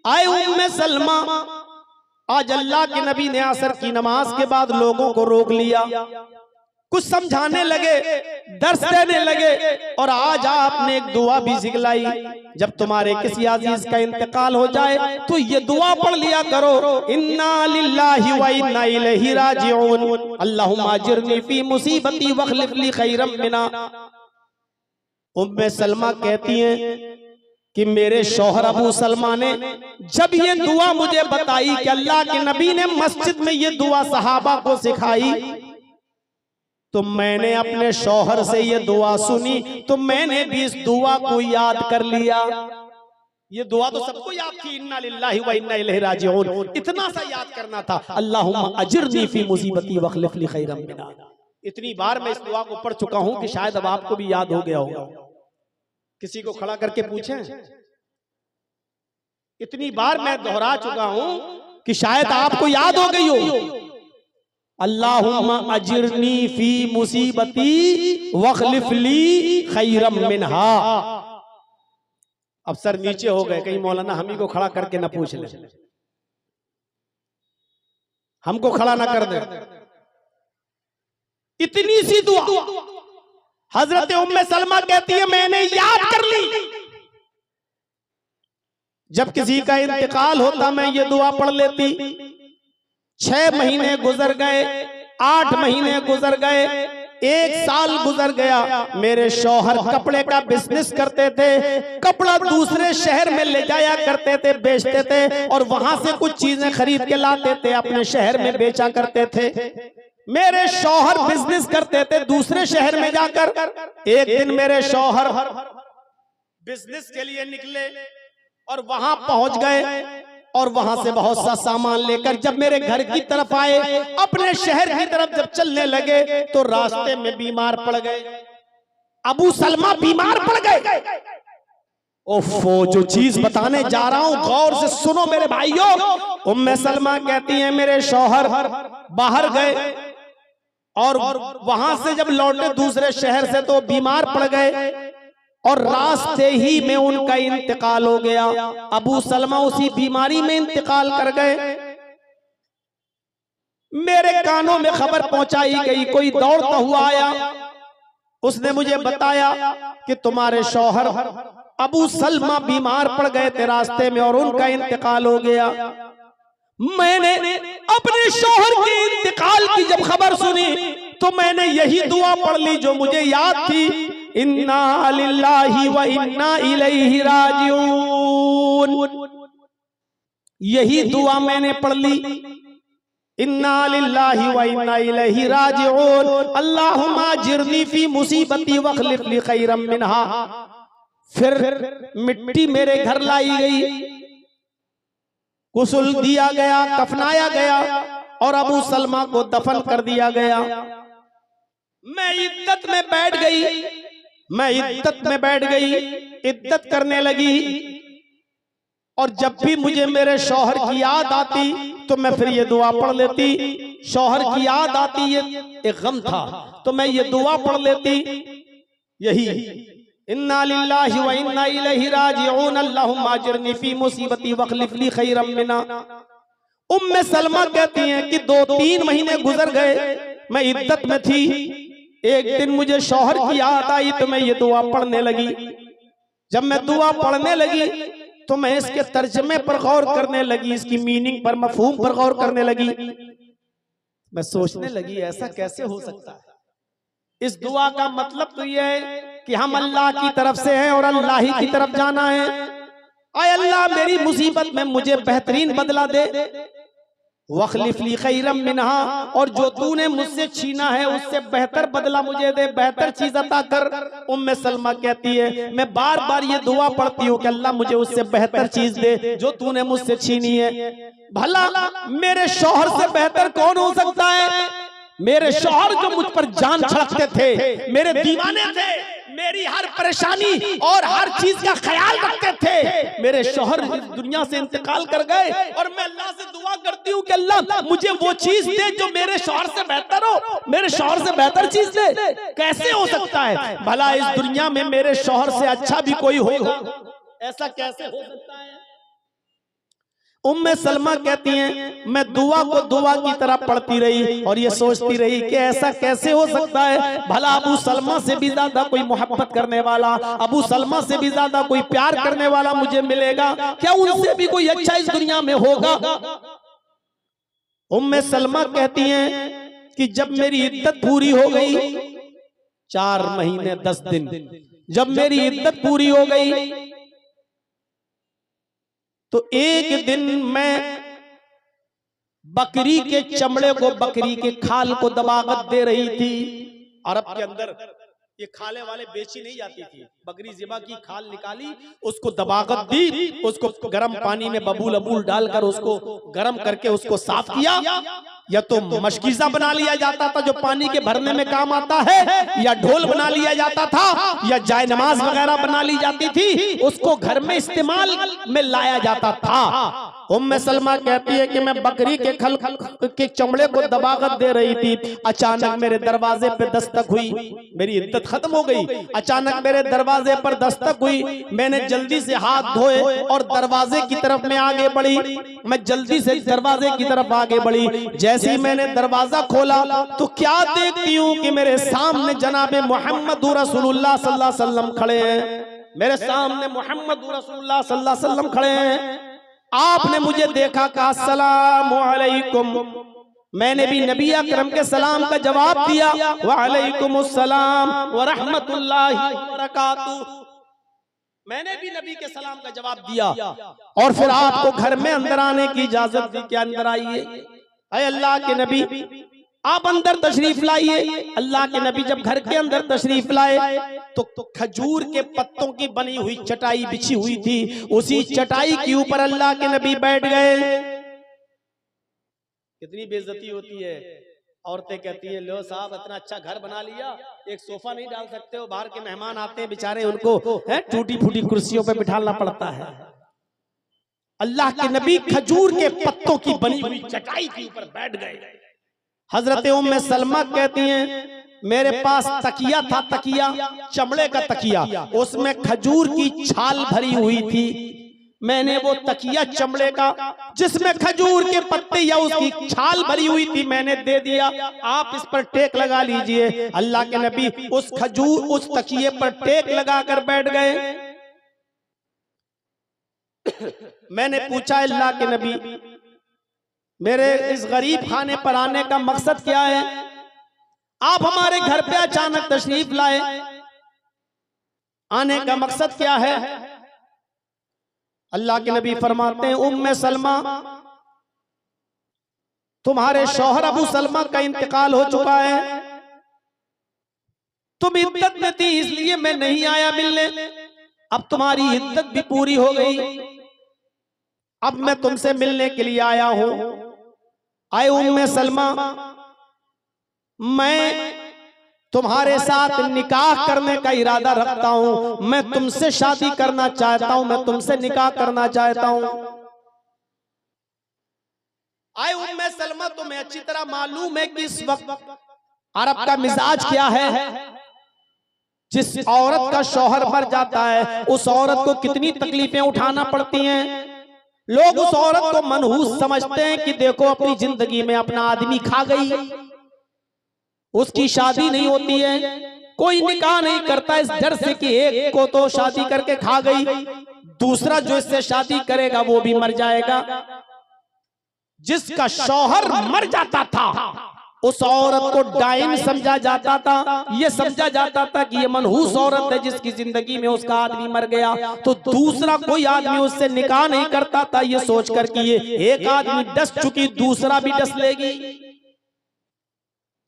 आए उम्मे सलमा, आज अल्लाह के नबी ने असर की नमाज के बाद लोगों को रोक लिया, कुछ समझाने लगे, दर्स देने लगे, और आज आपने एक दुआ भी सिखलाई, जब तुम्हारे किसी अजीज का इंतकाल हो जाए तो ये दुआ पढ़ लिया करो, इन्ना लिल्लाहि व इन्ना इलैहि राजिऊन, अल्लाहुम्मा अजिरनी फी मुसीबती वखलिफ ली खैरम मिना। उम्मे सलमा कहती हैं कि मेरे शौहर अबू सलमा ने जब ये दुआ मुझे बताई कि अल्लाह के नबी ने मस्जिद में ये दुआ सहाबा को सिखाई, तो मैंने अपने शौहर से ये दुआ सुनी तो मैंने भी इस दुआ को याद कर लिया। ये दुआ तो सबको याद थी, इन्ना लिल्लाहि व इन्ना इलैहि राजिऊन, इतना सा याद करना था, अल्लाहुम्मा अजिरनी फी मुसीबती वखलिफ ली खैरम मिना। इतनी बार मैं इस दुआ को पढ़ चुका हूं कि शायद अब आपको भी याद हो गया होगा। किसी को खड़ा करके पूछें, इतनी बार मैं दोहरा चुका हूं कि शायद आपको याद हो गई हो। अल्लाहुम्मा अजिरनी फी मुसीबती वखलिफ ली खैरम मिनहा। अब सर नीचे हो गए, कहीं मौलाना हम ही को खड़ा करके ना पूछ ले, हमको खड़ा ना कर दे। इतनी सी दुआ हजरत उम्मे सलमा कहती है मैंने याद कर ली, जब किसी का इंतकाल होता मैं ये दुआ पढ़ लेती। 6 महीने गुजर गए, 8 महीने गुजर गए, 1 साल गुजर गया। मेरे शौहर कपड़े का बिजनेस करते थे, कपड़ा दूसरे शहर में ले जाया करते थे, बेचते थे, और वहां से कुछ चीजें खरीद के लाते थे, अपने शहर में बेचा करते थे। मेरे शौहर बिजनेस करते थे दूसरे शहर में जाकर। एक दिन मेरे शौहर बिजनेस के लिए निकले और वहां पहुंच गए, और वहां से बहुत सा सामान लेकर जब मेरे घर की तरफ आए, अपने शहर की तरफ जब चलने लगे तो रास्ते में बीमार पड़ गए। अबू सलमा बीमार पड़ गए। ओफो, जो चीज बताने जा रहा हूं गौर से सुनो मेरे भाइयों। उम्मे सलमा कहती हैं मेरे शौहर बाहर गए और वहां से जब लौटे दूसरे शहर से तो बीमार पड़ गए, और रास्ते ही में उनका इंतकाल हो गया। अबू सलमा उसी बीमारी में इंतकाल कर गए। मेरे कानों में खबर पहुंचाई गई, कोई दौड़ता हुआ आया, उसने मुझे बताया कि तुम्हारे शौहर अबू सलमा बीमार पड़ गए थे रास्ते में और उनका इंतकाल हो गया। मैंने अपने शौहर के इंतकाल की जब खबर सुनी तो मैंने यही दुआ पढ़ ली जो मुझे याद थी, इन्ना लिल्लाहि व इन्ना इलैहि राजिऊन। यही दुआ मैंने पढ़ ली, इन्ना लिल्लाहि व इन्ना इलैहि राजिऊन, अल्लाहुम्मा अजिरनी फी मुसीबती वखलिफ ली खैरम मिनहा। फिर मिट्टी मेरे घर लाई गई, गुस्ल दिया गया, कफनाया गया और अबू सलमा को दफन कर दिया गया। मैं इद्दत में बैठ गई, इद्दत करने लगी, और जब भी मुझे मेरे शौहर की याद आती तो मैं फिर ये दुआ पढ़ लेती। शौहर की याद आती, ये एक गम था, तो मैं ये दुआ पढ़ लेती, यही इन्ना लिल्लाहि व इन्ना इलैहि राजिऊन, अल्लाहुम्मा अजिरनी फी मुसीबती वखलिफ ली खैरम मिना। उम्मे सलमा कहती हैं कि 2-3 महीने गुजर गए, मैं इद्दत में थी। एक दिन मुझे शौहर की याद आई तो मैं ये दुआ पढ़ने लगी। जब मैं दुआ पढ़ने लगी तो मैं इसके तर्जमे पर गौर करने लगी, इसकी मीनिंग पर, मफहूम पर गौर करने लगी। मैं सोचने लगी ऐसा कैसे हो सकता है, इस दुआ का मतलब तो यह है कि हम अल्लाह की तरफ से हैं और अल्लाह ही की तरफ जाना है। आए अल्लाह मेरी मुसीबत में मुझे बेहतरीन बदला दे, वखलिफ ली खैरम मिनहा, और जो तूने मुझसे छीना है उससे बेहतर बदला मुझे दे, बेहतर चीज अता कर। उम्मे सलमा कहती है मैं बार बार ये दुआ पढ़ती हूँ कि अल्लाह मुझे उससे बेहतर चीज दे जो तूने मुझसे छीनी है। भला मेरे शौहर से बेहतर कौन हो सकता है? मेरे शौहर जो मुझ पर जान छिड़कते थे, मेरे दीवाने थे, मेरी हर परेशानी और हर चीज का ख्याल रखते थे। मेरे शौहर इस दुनिया से इंतकाल कर गए और मैं अल्लाह से दुआ करती हूँ कि अल्लाह मुझे वो चीज दे जो मेरे शौहर से बेहतर हो, मेरे शौहर से बेहतर चीज दे। कैसे हो सकता है? भला इस दुनिया में मेरे शौहर से अच्छा भी कोई होगा? ऐसा कैसे हो सकता है? उम्मे सलमा कहती हैं मैं दुआ को दुआ की तरह पढ़ती रही और ये सोचती रही कि ऐसा कैसे हो सकता है, भला अबू सलमा से भी ज्यादा कोई मोहब्बत करने वाला, अबू सलमा से भी ज्यादा कोई प्यार करने वाला मुझे मिलेगा क्या? उनसे भी कोई अच्छा इस दुनिया में होगा? उम्मे सलमा कहती हैं कि जब मेरी इद्दत पूरी हो गई, 4 महीने 10 दिन, जब मेरी इद्दत पूरी हो गई तो एक दिन मैं बकरी के चमड़े को, बकरी के खाल को दबागत दे रही थी। अरब के अंदर ये खाले वाले बेची नहीं जाती थी, बकरी ज़िबा की खाल निकाली, उसको दबागत दी, उसको गर्म पानी में बबूल अबूल डालकर उसको गर्म करके उसको साफ किया, या तो मशकीज़ा बना लिया जाता था जो पानी के भरने में काम आता है, या ढोल बना लिया जाता था, या जाय नमाज वगैरह बना ली जाती थी, उसको घर में इस्तेमाल में लाया जाता था। उम्मे सलमा कहती है कि मैं बकरी के खल के चमड़े को दबागत दे रही थी, अचानक मेरे दरवाजे पे दस्तक हुई, मेरी इद्दत खत्म हो गई, अचानक मेरे दरवाजे पर दस्तक हुई, मैंने जल्दी से हाथ धोए और दरवाजे की तरफ में आगे बढ़ी, मैं जल्दी से दरवाजे की तरफ आगे बढ़ी। जैसे ही मैंने दरवाजा खोला तो क्या देखती हूँ कि मेरे सामने जनाबे मोहम्मद रसूलुल्लाह सल्लल्लाहु अलैहि वसल्लम खड़े हैं, मेरे सामने मोहम्मद रसूलुल्लाह सल्लल्लाहु अलैहि वसल्लम खड़े हैं। आपने मुझे देखा, कहा अस्सलामु अलैकुम, मैंने भी नबी अकरम के सलाम का जवाब दिया, व अलैकुमुस्सलाम व रहमतुल्लाहि व बरकातुहू, मैंने भी नबी के सलाम का जवाब दिया और फिर आपको घर में अंदर आने की इजाजत दी कि अंदर आइए। अरे अल्लाह के नबी आप अंदर तशरीफ लाइए। अल्लाह के नबी जब घर के अंदर तशरीफ लाए तो खजूर के पत्तों की बनी हुई चटाई बिछी हुई थी, उसी चटाई के ऊपर अल्लाह के नबी बैठ गए। कितनी बेइज्जती होती है, औरतें कहती है लो साहब इतना अच्छा घर बना लिया, एक सोफा नहीं डाल सकते हो, बाहर के मेहमान आते हैं बेचारे उनको टूटी फूटी कुर्सियों पे बिठाना पड़ता है। अल्लाह के नबी खजूर के पत्तों की बनी हुई चटाई के ऊपर बैठ गए। हजरत उम्मे सलमा कहती हैं मेरे पास तकिया था, तकिया चमड़े का तकिया, उसमें खजूर की छाल भरी हुई थी, मैंने वो तकिया चमड़े का जिसमें खजूर के पत्ते या उसकी छाल भरी हुई थी मैंने दे दिया, आप इस पर टेक लगा लीजिए। अल्लाह के नबी उस तकिए पर टेक लगाकर बैठ गए। मैंने पूछा अल्लाह के नबी मेरे इस गरीब खाने पर आने का मकसद क्या है? आप हमारे घर पे अचानक तशरीफ लाए, आने का मकसद क्या है? अल्लाह के नबी फरमाते हैं उम्मे सलमा तुम्हारे शौहर अबू सलमा का इंतकाल हो चुका है, तुम इद्दत में थी इसलिए मैं नहीं आया मिलने, अब तुम्हारी इद्दत भी पूरी हो गई, अब मैं तुमसे मिलने के लिए आया हूं। आए उम्मे सलमा मैं तुम्हारे साथ निकाह करने का इरादा रखता हूं, मैं तुमसे शादी करना चाहता हूं, मैं तुमसे निकाह करना चाहता हूं। आए उम्मे सलमा तुम्हें अच्छी तरह मालूम है कि इस वक्त अरब का मिजाज क्या है, जिस औरत का शौहर मर जाता है उस औरत को कितनी तकलीफें उठाना पड़ती हैं। लोग उस औरत को मनहूस समझते हैं कि देखो अपनी जिंदगी में अपना आदमी खा गई, उसकी शादी नहीं होती है, कोई निकाह नहीं करता इस डर से कि एक को तो शादी करके खा गई, दूसरा जो इससे शादी करेगा वो भी मर जाएगा। जिसका शौहर मर जाता था उस औरत को डाइन समझा जाता था, ये समझा जाता था कि ये मनहूस औरत है जिसकी जिंदगी में उसका आदमी मर गया, तो दूसरा कोई आदमी उससे निकाह नहीं करता था, ये सोचकर कि ये एक आदमी डस चुकी दूसरा भी डस लेगी।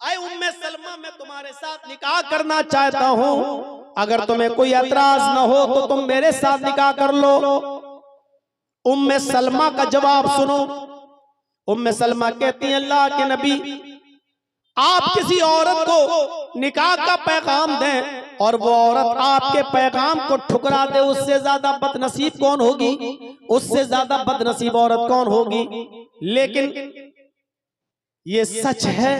आए उम्मे सलमा मैं तुम्हारे साथ निकाह करना चाहता हूं, अगर तुम्हें कोई एतराज न हो तो तुम मेरे साथ निकाह कर लो। उम्मे सलमा का जवाब सुनो। उम्मे सलमा कहती हैं अल्लाह के नबी आप किसी औरत को निकाह का पैगाम दें और वो औरत आपके पैगाम को ठुकरा दे, उससे ज्यादा बदनसीब कौन होगी, उससे ज्यादा बदनसीब औरत कौन होगी। लेकिन ये सच है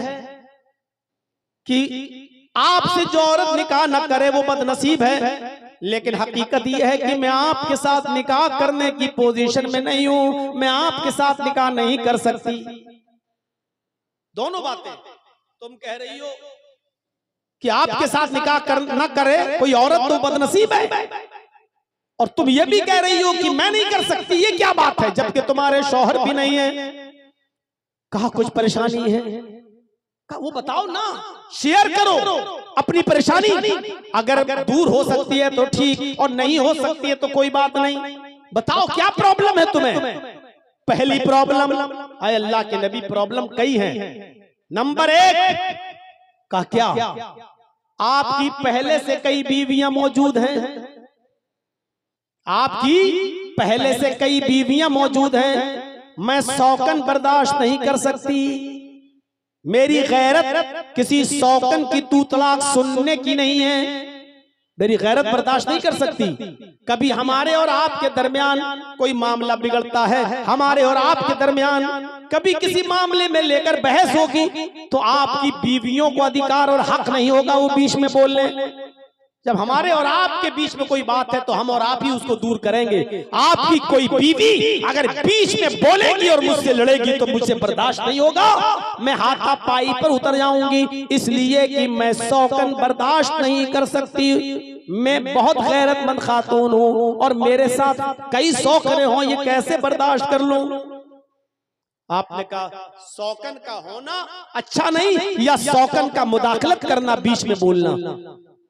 कि आपसे जो औरत निकाह न करे वो बदनसीब है, लेकिन हकीकत यह है कि मैं आपके साथ निकाह करने की पोजीशन में नहीं हूं, मैं आपके साथ निकाह नहीं कर सकती। दोनों बातें, तुम कह रही हो कि आपके साथ निकाह न करे कोई औरत तो बदनसीब है, और तुम ये भी कह रही हो कि मैं नहीं कर सकती। ये क्या बात है, जबकि तुम्हारे शौहर भी नहीं है। कहा कुछ परेशानी है, कहा वो बताओ ना, शेयर करो अपनी परेशानी। अगर दूर हो सकती है तो ठीक, और नहीं हो सकती है तो कोई बात नहीं। बताओ क्या प्रॉब्लम है तुम्हें। पहली प्रॉब्लम, आए अल्लाह के नबी, प्रॉब्लम कई हैं। नंबर 1 का क्या, आपकी पहले से कई बीवियां मौजूद हैं। आपकी पहले से कई बीवियां मौजूद हैं। मैं शौकन बर्दाश्त नहीं कर सकती। मेरी गैरत किसी शौकन की तू तलाक सुनने की नहीं है। मेरी गैरत बर्दाश्त नहीं कर सकती। कभी हमारे और आपके दरमियान कोई मामला बिगड़ता है, हमारे और आपके दरमियान कभी किसी मामले में लेकर बहस होगी, तो आपकी बीवियों को अधिकार और हक नहीं होगा वो बीच में बोलने। जब हमारे और आपके बीच में कोई बात है तो हम और आप ही उसको दूर करेंगे। आपकी कोई बीवी अगर बीच में बोलेगी और मुझसे लड़ेगी तो मुझसे बर्दाश्त नहीं होगा, मैं हाथापाई पर उतर जाऊंगी। इसलिए कि मैं शौकन बर्दाश्त नहीं कर सकती। मैं बहुत गैरतमंद खातून हूं और मेरे साथ कई शौकने हों, ये कैसे बर्दाश्त कर लूं। आपने कहा शौकन का होना अच्छा नहीं, या शौकन का मुदाखलत करना, बीच में बोलना।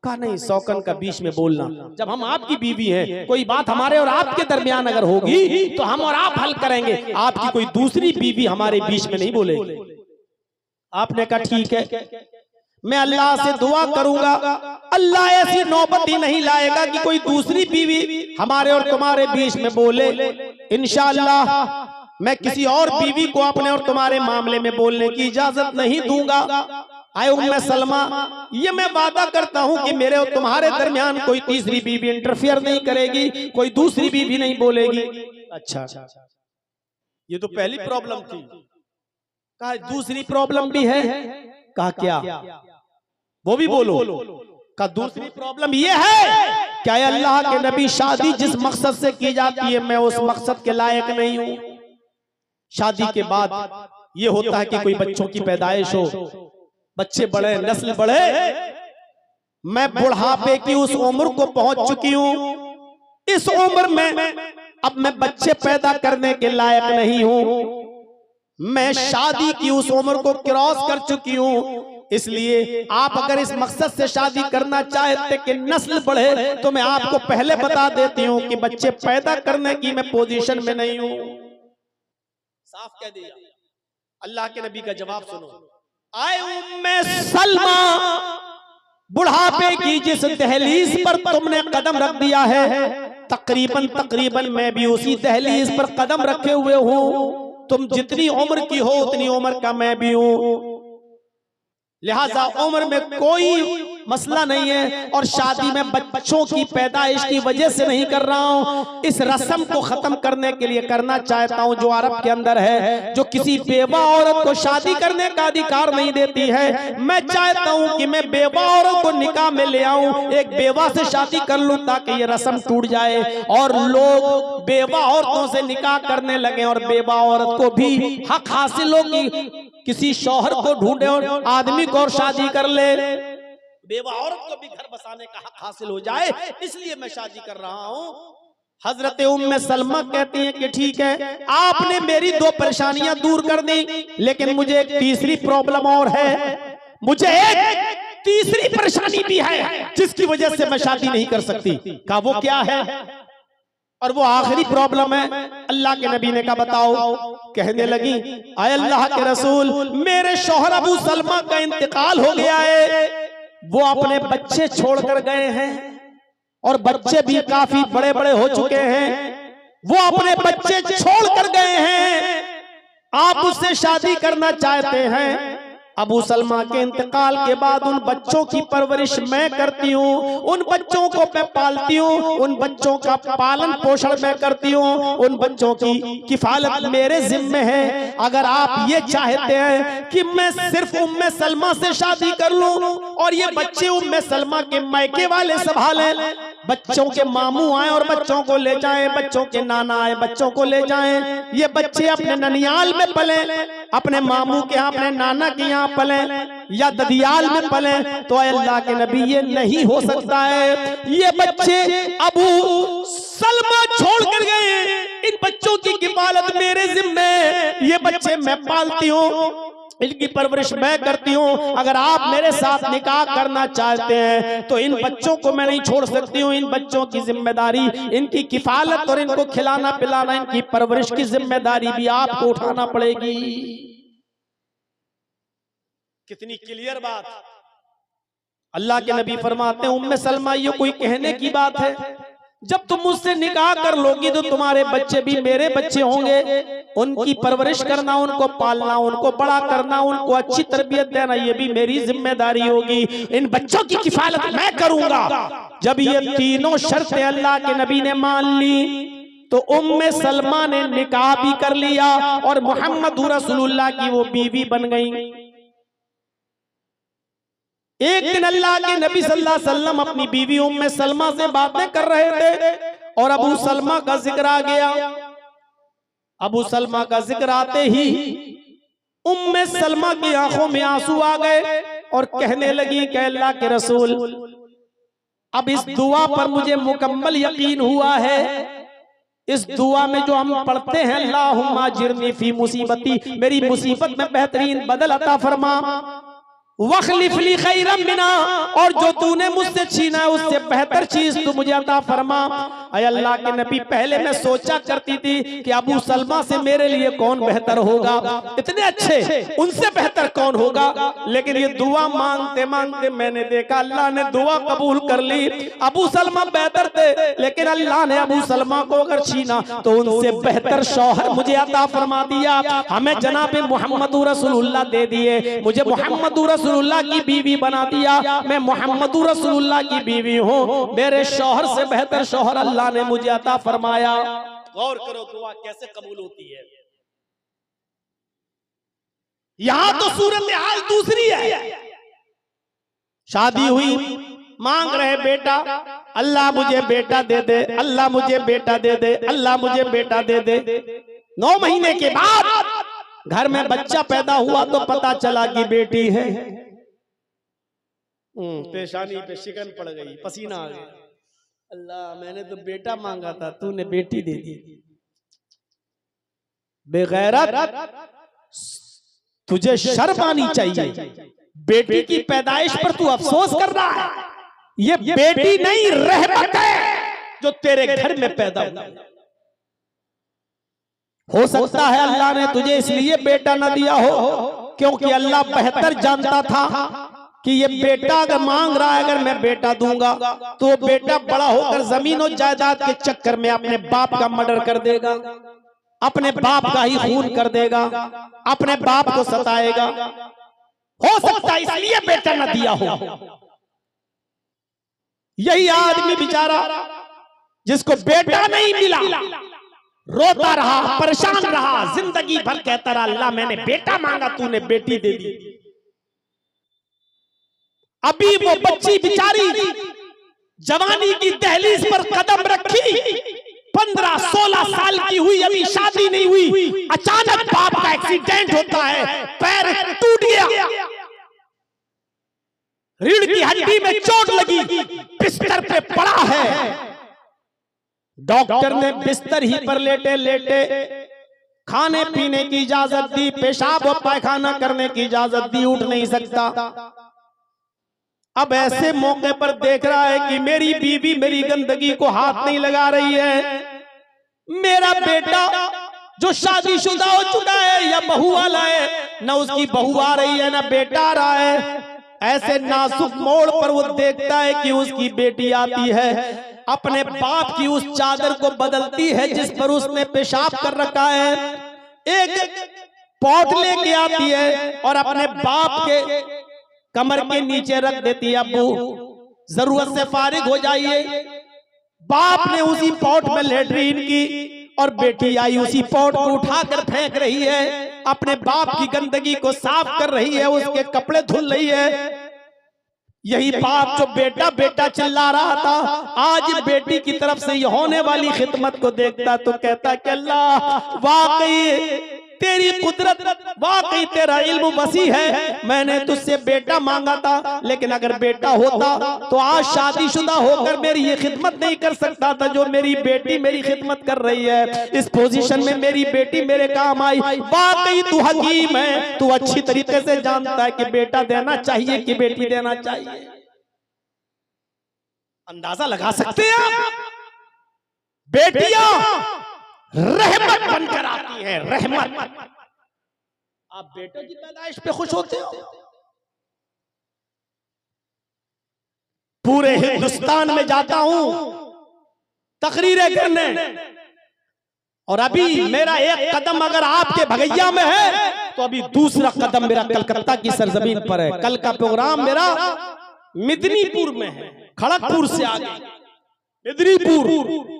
कहा नहीं, शौकन का बीच में बोलना। जब हम आपकी बीवी हैं, कोई बात हमारे और आपके दरमियान अगर होगी तो हम और आप हल करेंगे। आपकी कोई दूसरी बीवी हमारे बीच में नहीं बोलेगी। आपने कहा ठीक है, मैं अल्लाह से दुआ करूंगा, अल्लाह ऐसी नौबत ही नहीं लाएगा कि कोई दूसरी बीवी हमारे और तुम्हारे बीच में बोले। इंशाअल्लाह मैं किसी और बीवी को अपने और तुम्हारे मामले में बोलने की इजाजत नहीं दूंगा। आए उम्मे सलमा, ये मैं वादा करता हूं कि मेरे और तुम्हारे दरमियान कोई तीसरी बीवी इंटरफियर नहीं करेगी, कोई दूसरी बीवी नहीं बोलेगी। अच्छा, ये तो पहली प्रॉब्लम थी। कहा दूसरी प्रॉब्लम भी है। कहा क्या, वो भी बोलो। कहा दूसरी प्रॉब्लम ये है, क्या अल्लाह के नबी, शादी जिस मकसद से की जाती है मैं उस मकसद के लायक नहीं हूं। शादी के बाद ये होता है कि कोई बच्चों की पैदाइश हो, बच्चे बड़े, नस्ल बढ़े। मैं बुढ़ापे की उस उम्र को पहुंच चुकी हूं। इस उम्र में अब मैं बच्चे पैदा करने के लायक नहीं हूं। मैं शादी की उस उम्र को क्रॉस कर चुकी हूं। इसलिए आप अगर इस मकसद से शादी करना चाहते कि नस्ल बढ़े, तो मैं आपको पहले बता देती हूं कि बच्चे पैदा करने की मैं पोजीशन में नहीं हूं। साफ कह दिया। अल्लाह के नबी का जवाब सुनो। आए उम्मे सलमा, बुढ़ापे की जिस दहलीज पर तुमने कदम रख दिया है, तकरीबन मैं भी उसी दहलीज पर कदम रखे हुए हूं। तुम जितनी उम्र की हो उतनी उम्र का मैं भी हूं। लिहाजा उम्र में कोई मसला नहीं है, और शादी में बच्चों की पैदाइश की वजह से नहीं कर रहा हूं। इस रस्म को खत्म करने के लिए करना चाहता हूं जो अरब के अंदर है, जो किसी बेवा औरत को शादी करने का अधिकार नहीं देती है। मैं चाहता हूं कि मैं बेवा औरत को निकाह में ले आऊं, एक बेवा से शादी कर लूं ताकि ये रस्म टूट जाए और लोग बेवा औरतों से निकाह करने लगे और बेवा औरत को भी हक हासिल हो कि किसी शौहर को ढूंढे और आदमी को और शादी कर ले। बेवा औरत को भी घर बसाने का हक हासिल हो जाए, इसलिए मैं शादी कर रहा हूं। हजरत उम्मे सलमा कहती हैं कि ठीक है, आपने मेरी 2 परेशानियां दूर कर दी, लेकिन मुझे एक तीसरी प्रॉब्लम और है। मुझे एक तीसरी परेशानी भी है जिसकी वजह से मैं शादी नहीं कर सकती। कहा वो क्या है, और वो आखिरी प्रॉब्लम है। अल्लाह के नबी ने कहा बताओ। कहने लगी, आए अल्लाह के रसूल, मेरे शौहर अबू सलमा का इंतकाल हो गया है। वो अपने बच्चे छोड़कर गए हैं और बच्चे भी काफी बड़े बड़े हो चुके हैं। वो अपने बच्चे छोड़कर गए हैं, आप उससे शादी करना चाहते हैं। अबू सलमा के इंतकाल के बाद उन बच्चों की परवरिश मैं करती हूँ, उन बच्चों को मैं पालती हूँ, उन बच्चों का पालन पोषण मैं करती हूँ, उन बच्चों की किफालत मेरे जिम्मे है। अगर आप ये चाहते हैं कि मैं सिर्फ उम्मे सलमा से शादी कर लूं और ये बच्चे उम्मे सलमा के मायके वाले संभालें, बच्चों के मामू आए और बच्चों को ले जाएं, बच्चों के नाना आए बच्चों को ले जाएं। ये बच्चे अपने ननियाल में पले, अपने मामू के यहाँ अपने नाना के यहाँ पले या ददियाल में पले, तो अल्लाह के नबी ये नहीं हो सकता है। ये बच्चे अबू सलमा छोड़ कर गए, इन बच्चों की किफालत मेरे जिम्मे, ये बच्चे मैं पालती हूँ, इनकी परवरिश मैं करती हूँ। अगर आप मेरे साथ निकाह करना चाहते हैं तो इन बच्चों को मैं नहीं छोड़ सकती हूँ। इन बच्चों की जिम्मेदारी, इनकी किफालत और इनको खिलाना पिलाना, इनकी परवरिश की जिम्मेदारी भी आपको उठाना पड़ेगी। कितनी क्लियर बात। अल्लाह के नबी फरमाते हैं उम्मे सलमा ये कोई कहने की बात है, जब तुम मुझसे निकाह कर लोगी तो तुम्हारे बच्चे भी मेरे बच्चे होंगे, उनकी परवरिश करना, उनको पालना, उनको बड़ा करना, उनको अच्छी तरबियत देना, ये भी मेरी जिम्मेदारी होगी। इन बच्चों की किफालत मैं करूंगा। जब ये तीनों शर्तें अल्लाह के नबी ने मान ली तो उम्मे सलमा ने निकाह भी कर लिया और मोहम्मद रसूलुल्लाह की वो बीवी बन गई। एक दिन अल्लाह के नबी सल्लल्लाहु अलैहि वसल्लम अपनी बीवी उम्मे सलमा से बातें कर रहे थे और अबू सलमा का जिक्र आ गया। अबू सलमा का जिक्र आते ही उम्मे सलमा की आंखों में आंसू आ गए और कहने लगी कि अल्लाह के रसूल, अब इस दुआ पर मुझे मुकम्मल यकीन हुआ है। इस दुआ में जो हम पढ़ते हैं, अल्लाहुम्मा जिरनी फी मुसीबती, मेरी मुसीबत में बेहतरीन बदल अता फरमा, वखलिफली खैरम मिना, और जो तूने मुझसे छीना है उससे बेहतर चीज तू मुझे अता फरमा। अय अल्लाह के नबी, पहले मैं सोचा करती थी कि अबू सलमा से मेरे लिए कौन बेहतर होगा, इतने अच्छे, उनसे बेहतर कौन होगा। लेकिन ये दुआ मांगते मांगते मैंने देखा अल्लाह ने दुआ कबूल कर ली। अबू सलमा बेहतर थे, लेकिन अल्लाह ने अबू सलमा को अगर छीना तो उनसे बेहतर शौहर मुझे अता फरमा दिया। हमें जनाब मोहम्मद रसूलुल्लाह दे दिए, मुझे मोहम्मद रसूलुल्लाह की बीवी बना दिया। मैं मोहम्मद रसूलुल्लाह की बीवी हूँ, मेरे शौहर से बेहतर शौहर अल्लाह ने मुझे अता फरमाया। गौर करो दुआ कैसे कबूल होती है। यहां तो सूरत हाल दूसरी है। शादी हुई, मांग रहे बेटा, अल्लाह मुझे बेटा दे दे, अल्लाह मुझे बेटा दे दे, अल्लाह मुझे बेटा दे दे। 9 महीने के बाद घर में बच्चा पैदा हुआ तो पता चला कि बेटी है। पेशानी पे शिकन पड़ गई, पसीना आ गया। अल्लाह, मैंने तो बेटा मांगा था, तूने बेटी दे दी। बेगैरत, तुझे शर्म आनी चाहिए। बेटी की पैदाइश पर तू अफसोस कर रहा है। ये बेटी नहीं, रहमत है जो तेरे घर में पैदा हुई। हो सकता है अल्लाह ने तुझे इसलिए बेटा न दिया हो क्योंकि अल्लाह बेहतर जानता था कि ये बेटा अगर मांग रहा है, अगर मैं बेटा दूंगा तो वो बेटा बड़ा होकर जमीन और जायदाद के चक्कर में अपने बाप का मर्डर कर देगा, अपने बाप का ही खून कर देगा, अपने बाप को सताएगा। हो सकता है इसलिए बेटा न दिया हो। यही आदमी बेचारा जिसको बेटा नहीं मिला, रोता रहा, परेशान रहा, जिंदगी भर कहता रहा अल्लाह मैंने बेटा मांगा, तूने बेटी दे दी। अभी वो बच्ची बिचारी जवानी की दहलीज पर कदम रखी, 15-16 साल की हुई, अभी शादी नहीं हुई। अचानक बाप का एक्सीडेंट होता है, पैर टूट गया, रीढ़ की हड्डी में चोट लगी, बिस्तर पे पड़ा है। डॉक्टर ने बिस्तर ही पर लेटे लेटे खाने पीने की इजाजत दी, पेशाब और पायखाना करने की इजाजत दी, उठ नहीं सकता। अब ऐसे मौके पर देख रहा है कि मेरी बीवी मेरी गंदगी को हाथ नहीं लगा रही है। मेरा बेटा जो शादीशुदा हो चुका है या बहू वाला है, न उसकी बहू आ रही है न बेटा आ रहा है। ऐसे नाजुक मोड़ पर वो देखता है कि उसकी बेटी आती है, अपने बाप की उस चादर को बदलती है जिस पर उसने पेशाब कर रखा है, एक पॉट लेके आती है और अपने बाप के कमर के नीचे रख देती है। अब्बू जरूरत से फारिग हो जाइए। बाप ने उसी पॉट में लेटरीन की और बेटी आई उसी पॉट को उठाकर फेंक रही है, अपने बाप की गंदगी को साफ कर रही है, उसके कपड़े धुल रही है। यही बाप जो बेटा बेटा चिल्ला रहा था, आज बेटी की तरफ से ये होने वाली खिदमत को देखता तो कहता कि अल्लाह वाकई तेरी कुदरत, वाकई तेरा इल्म वसी है। मैंने तुझसे बेटा मांगा था, लेकिन अगर बेटा होता तो आज शादीशुदा होकर मेरी ये खिदमत नहीं कर सकता था जो मेरी बेटी मेरी खिदमत कर रही है। इस पोजीशन में मेरी बेटी मेरे काम आई। वाकई तू हकीम है, तू अच्छी तरीके से जानता है कि बेटा देना चाहिए कि बेटी देना चाहिए। अंदाजा लगा सकते हैं आप, बेटियां रहमत बनकर आती है, रहमत। आप बेटों की पैदाइश पे खुश होते हो? पूरे हिंदुस्तान में जाता हूं तकरीरें करने, और अभी मेरा एक कदम अगर आपके भगैया में है तो अभी दूसरा कदम मेरा कलकत्ता की सरजमीन पर है। कल का प्रोग्राम मेरा मिदनीपुर में है, खड़गपुर से आगे मिदनीपुर।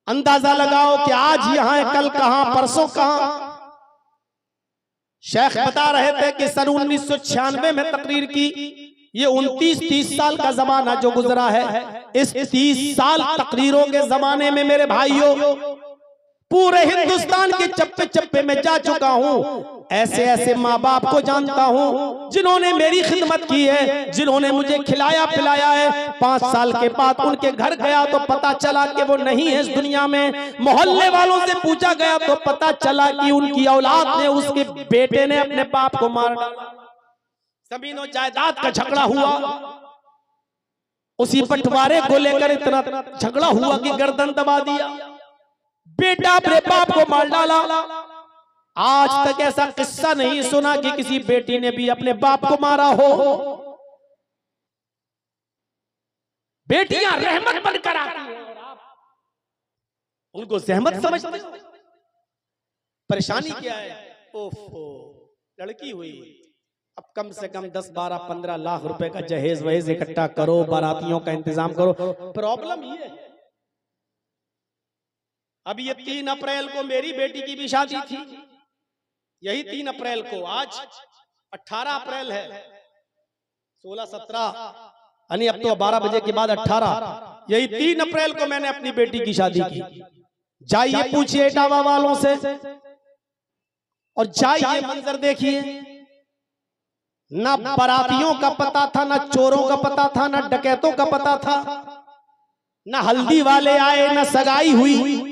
अंदाजा लगाओ कि आज यहां है, कल कहां, परसों कहां। शेख बता रहे थे कि सन 1996 में तकरीर की। ये 29-30 साल का जमाना जो गुजरा है, इस 30 साल तकरीरों के जमाने में मेरे भाइयों पूरे हिंदुस्तान के चप्पे चप्पे में जा चुका हूं। ऐसे ऐसे माँ बाप को जानता हूं जिन्होंने मेरी खिदमत की है, जिन्होंने मुझे खिलाया पिलाया है। 5 साल के बाद उनके घर गया तो पता चला कि वो नहीं है इस दुनिया में। मोहल्ले वालों से पूछा गया तो पता चला कि उनकी औलाद ने, उसके बेटे ने अपने बाप को मार डाला। जमीन और जायदाद का झगड़ा हुआ, उसी बंटवारे को लेकर इतना झगड़ा हुआ कि गर्दन दबा दिया। बेटा अपने बाप को मार डाला। आज तक ऐसा किस्सा नहीं सुना कि किसी बेटी ने भी अपने बाप को मारा हो। बेटियां रहमत बनकर आती हैं और आप उनको जहमत समझते हो। परेशानी क्या है? ओफो, लड़की हुई, अब कम से कम 10, 12, 15 लाख रुपए का जहेज वहेज इकट्ठा करो, बारातियों का इंतजाम करो। प्रॉब्लम ये है, अब ये 3 अप्रैल को मेरी बेटी की भी शादी थी, यही 3 अप्रैल को। आज 18 अप्रैल है, 16, 17 यानी अब तो 12 बजे के बाद 18, यही 3 अप्रैल को मैंने अपनी बेटी की शादी की। जाइए पूछिए इटावा वालों से, और जाइए मंजर देखिए। ना बारातियों का पता था, ना चोरों का पता था, ना डकैतों का पता था, ना हल्दी वाले आए, ना सगाई हुई,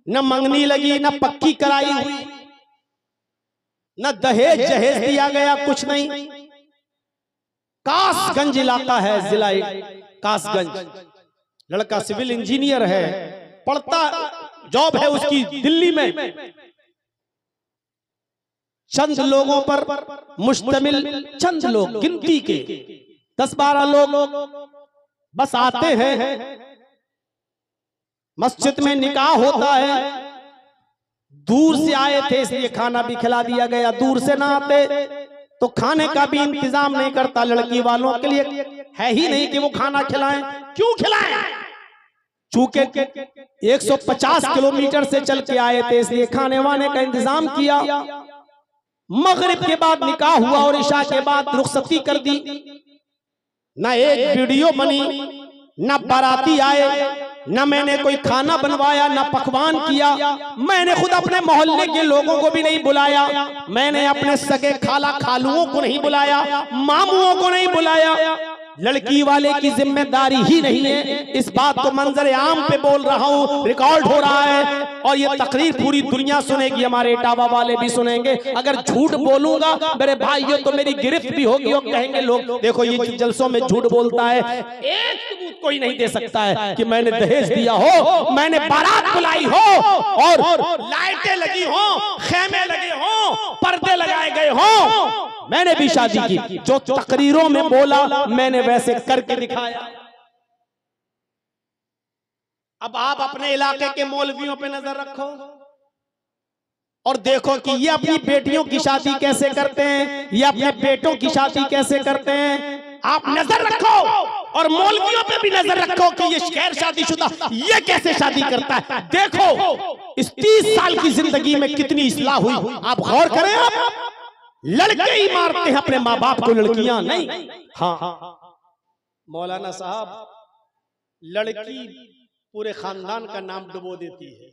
न मंगनी लगी, न पक्की कराई हुई, न दहेज जहेज दिया गया, कुछ नहीं। कासगंज इलाका है, जिला कासगंज। लड़का सिविल इंजीनियर है, पढ़ता, जॉब है उसकी दिल्ली में। चंद लोगों पर मुश्तमिल, चंद लोग, गिनती के 10-12 लोग बस आते हैं। मस्जिद में निकाह होता है, दूर से आए थे इसलिए खाना भी खिला दिया गया। दूर से ना आते तो खाने का भी इंतजाम नहीं करता। लड़की वालों के लिए है ही नहीं कि वो खाना खिलाएं। क्यों खिलाएं? चूंकि 150 किलोमीटर से चल के आए थे इसलिए खाने वाने का इंतजाम किया। मगरिब के बाद निकाह हुआ और इशा के बाद रुखसती कर दी। ना एक वीडियो बनी, ना बाराती आए, ना मैंने कोई खाना बनवाया, ना पकवान किया। मैंने खुद अपने मोहल्ले के लोगों को भी नहीं बुलाया, मैंने अपने सगे खाला खालुओं को नहीं बुलाया, मामुओं को नहीं बुलाया। लड़की वाले की जिम्मेदारी ही नहीं है। इस बात को मंजर आम पे बोल रहा हूँ, रिकॉर्ड हो रहा है और ये तकरीर पूरी दुनिया सुनेगी, हमारे इटावा वाले भी सुनेंगे। अगर झूठ बोलूंगा मेरे भाइयों तो मेरी गिरफ्त भी होगी और कहेंगे लोग देखो ये जलसों में झूठ बोलता है। एक सबूत कोई नहीं दे सकता है कि मैंने दहेज दिया हो, मैंने बारात बुलाई हो और लाइटें लगी हो, खेमे लगे हो, पर्दे लगाए गए हो। मैंने भी शादी की, जो तकरीरों में बोला मैंने वैसे करके दिखाया। अब आप अपने इलाके के मौलवियों पे नजर रखो और देखो कि ये अपनी बेटियों की शादी कैसे करते हैं, ये अपने बेटों की शादी कैसे करते हैं। आप नजर रखो और मौलवियों पे भी नजर रखो कि ये गैर शादीशुदा ये कैसे शादी करता है। देखो इस 30 साल की जिंदगी में कितनी इस्लाह हुई, आप गौर करें। आप लड़के ही मारते हैं अपने माँ बाप को, लड़कियां नहीं। हाँ, मौलाना साहब, लड़की पूरे खानदान का नाम डुबो देती है,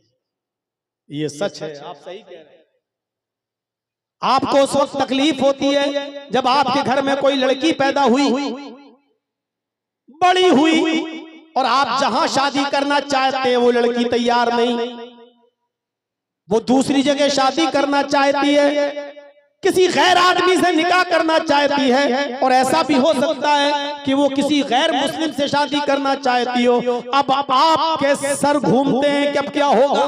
ये सच है, आप सही कह रहे हैं। आपको उस वक्त तकलीफ होती है जब आपके घर में कोई लड़की पैदा हुई, बड़ी हुई, और आप जहां शादी करना चाहते हैं वो लड़की तैयार नहीं, वो दूसरी जगह शादी करना चाहती है, किसी गैर आदमी से निकाह करना चाहती है, और ऐसा भी हो सकता है कि वो किसी गैर मुस्लिम से शादी करना चाहती हो। अब आपके सर घूमते हैं कि अब क्या होगा,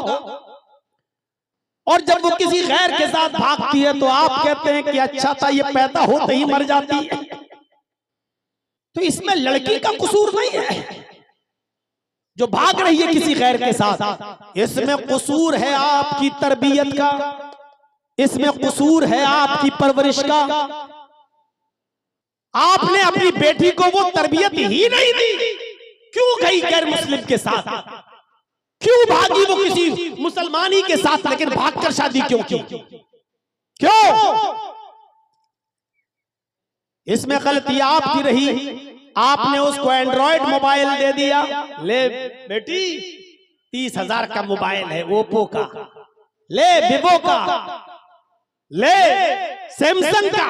और जब वो किसी गैर के साथ भागती है तो आप कहते हैं कि अच्छा था ये पैदा होते ही मर जाती है। तो इसमें लड़की का कसूर नहीं है जो भाग रही है किसी गैर के साथ, इसमें कसूर है आपकी तरबियत का, इसमें कसूर है आपकी परवरिश का। आपने अपनी बेटी को वो तरबियत ही नहीं दी, क्यों गई गैर मुस्लिम के साथ, क्यों भागी वो किसी मुसलमानी के साथ, लेकिन भागकर शादी क्यों की, क्यों? इसमें गलती आपकी रही, आपने उसको एंड्रॉइड मोबाइल दे दिया, ले बेटी 30,000 का मोबाइल है ओप्पो का, ले विवो का, ले सैमसंग का,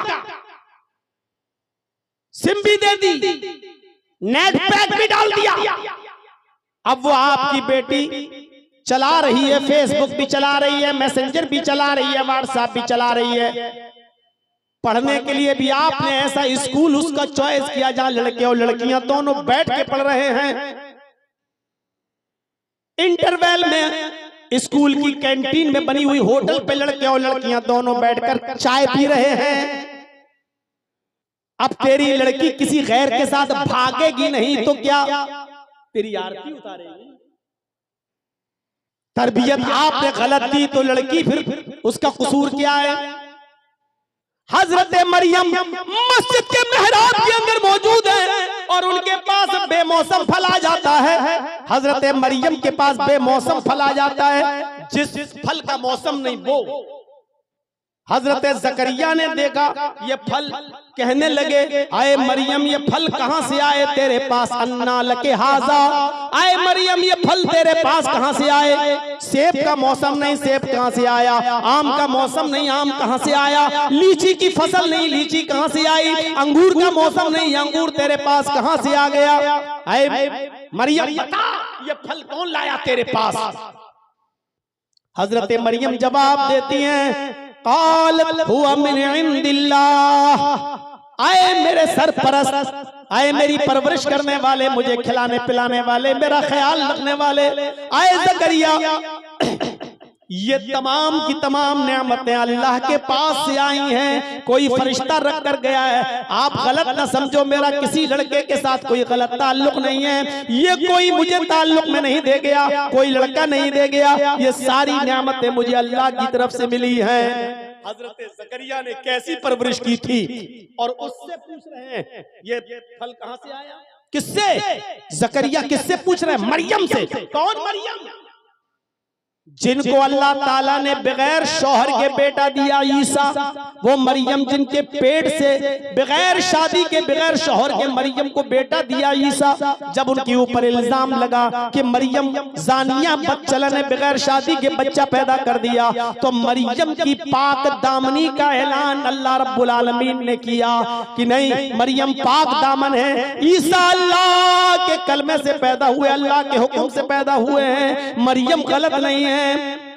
सिम भी दे दी, नेट पैक भी डाल दिया। अब वो आपकी बेटी चला रही है, फेसबुक भी चला रही है, मैसेंजर भी चला रही है, व्हाट्सएप भी चला रही है। पढ़ने के लिए भी आपने ऐसा स्कूल उसका चॉइस किया जहां लड़के और लड़कियां दोनों बैठ के पढ़ रहे हैं। इंटरवल में स्कूल की कैंटीन में बनी हुई होटल पे लड़के और लड़कियां दोनों बैठकर चाय पी रहे हैं। अब तेरी लड़की किसी गैर के साथ भागेगी नहीं तो क्या तेरी आरती उतारेगी? तरबियत आपने गलत दी तो लड़की फिर उसका कसूर क्या है? हजरत मरियम मस्जिद के मेहराब के अंदर मौजूद है और उनके पास बेमौसम फल आ जाता है। हजरत मरियम के पास बेमौसम फल आ जाता है, जिस फल का मौसम नहीं वो। हजरत जकरिया ने देखा ये फल, कहने लगे आए मरियम ये फल कहां से आए तेरे पास? अन्ना लके हाजा, आए मरियम ये फल तेरे पास कहां से आए? सेब का मौसम नहीं, सेब कहां से आया? आम का मौसम नहीं, आम कहां से आया? लीची की फसल नहीं, लीची कहां से आई? अंगूर का मौसम नहीं, अंगूर तेरे पास कहां से आ गया? आए मरियम बता ये फल कौन लाया तेरे पास? हजरत मरियम जवाब देती हैं क़ालत हुवा मिन इंदिल्लाह, आए मेरे सरपरस्त, आए मेरी परवरिश करने वाले, मुझे खिलाने पिलाने वाले, मेरा ख्याल रखने वाले, आए ज़करिया, ये तमाम की तमाम नेमतें अल्लाह के पास से आई हैं, कोई फरिश्ता रख कर गया है। आप गलत ना समझो, मेरा किसी लड़के के साथ कोई गलत ताल्लुक नहीं है, ये कोई मुझे ताल्लुक में नहीं दे गया, कोई लड़का नहीं दे गया, ये सारी नेमतें मुझे अल्लाह की तरफ से मिली हैं। हजरत ज़करिया ने कैसी परवरिश की थी और उससे पूछ रहे हैं ये फल कहां से आया? किससे? ज़करिया किससे पूछ रहे हैं? मरियम से। कौन मरियम? जिनको अल्लाह ताला ने बगैर शौहर के बेटा दिया ईसा, वो मरियम जिनके पेट से बगैर शादी के बगैर शौहर के मरियम को बेटा दिया ईसा। जब उनके ऊपर इल्जाम लगा कि मरियम जानिया बदचलन ने बगैर शादी के बच्चा पैदा कर दिया, तो मरियम की पाक दामनी का ऐलान अल्लाह रब्बुल आलमीन ने किया कि नहीं, मरियम पाक दामन है, ईसा अल्लाह के कलमे से पैदा हुए, अल्लाह के हुक्म से पैदा हुए हैं, मरियम गलत नहीं है,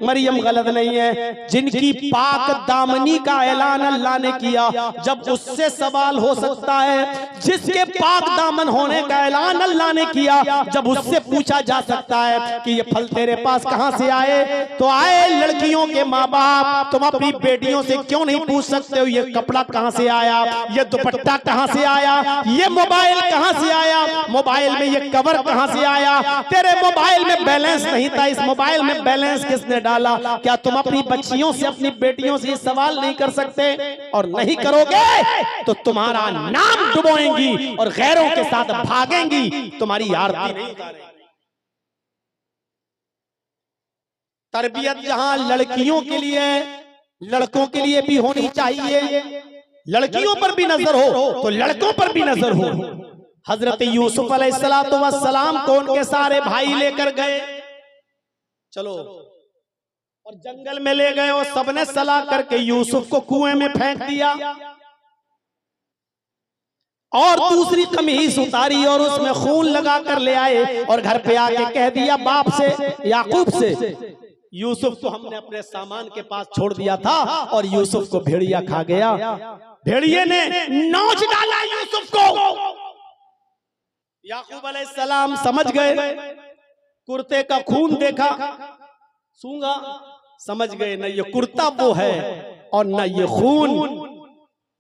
मरियम गलत नहीं है। जिनकी पाक दामनी का ऐलान अल्लाह ने किया, जब उससे सवाल हो सकता है, जिसके पाक दामन होने का ऐलान अल्लाह ने किया, जब उससे पूछा जा सकता है कि ये फल तेरे पास कहां से आए, तो आए लड़कियों के माँ बाप, तुम अपनी बेटियों से क्यों नहीं पूछ सकते हो ये कपड़ा कहां से आया, ये दुपट्टा कहां से आया, ये मोबाइल कहां से आया, मोबाइल में ये कवर कहां से आया? तेरे मोबाइल में बैलेंस नहीं था, इस मोबाइल में बैलेंस किसने डाला? क्या तुम अपनी बच्चियों से, अपनी बेटियों से सवाल नहीं कर सकते? और नहीं करोगे तो तुम्हारा नाम डुबोएंगी और गैरों के साथ भागेंगी, तुम्हारी आरती नहीं उतारेंगी। तरबियत जहां लड़कियों के लिए, लड़कों के लिए भी होनी चाहिए, लड़कियों पर भी नजर हो तो लड़कों पर भी नजर हो। हजरत यूसुफ अलैहिस्सलातु वस्सलाम को उनके सारे भाई लेकर गए, चलो, और जंगल में ले गए और सबने सलाह करके यूसुफ को कुएं में फेंक दिया और दूसरी कमीज उतारी और उसमें खून लगा कर ले आए और घर पे आके कह दिया बाप से, याकूब से, यूसुफ को हमने अपने सामान के पास छोड़ दिया था और यूसुफ को भेड़िया खा गया। भेड़िए ने नोच डाला यूसुफ को। याकूब अलैहिस्सलाम समझ गए, कुर्ते का खून देखा, सूंघा, समझ गए न ये कुर्ता वो है और न ये खून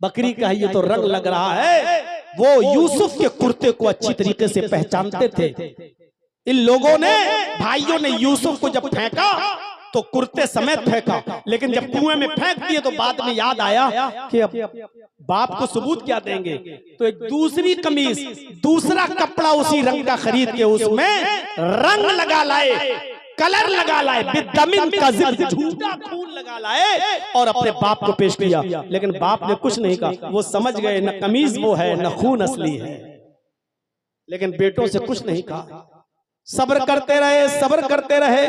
बकरी का है, ये तो रंग लग रहा है। वो यूसुफ के कुर्ते को अच्छी तरीके से पहचानते थे। इन लोगों ने, भाइयों ने यूसुफ को जब फेंका तो कुर्ते समेत फेंका, लेकिन जब कुएं में फेंक दिए तो बाद में याद आया कि अब बाप को सबूत क्या देंगे, तो एक दूसरी कमीज, दूसरा कपड़ा उसी रंग का खरीद के उसमें रंग लगा लाए, कलर लगा लाए, बिदमिन कज़िब, झूठा खून लगा लाए और अपने बाप को पेश किया। लेकिन बाप ने कुछ नहीं कहा, वो समझ गए न कमीज वो है न खून असली है। लेकिन बेटों से कुछ नहीं कहा, सब्र करते रहे, सब्र करते रहे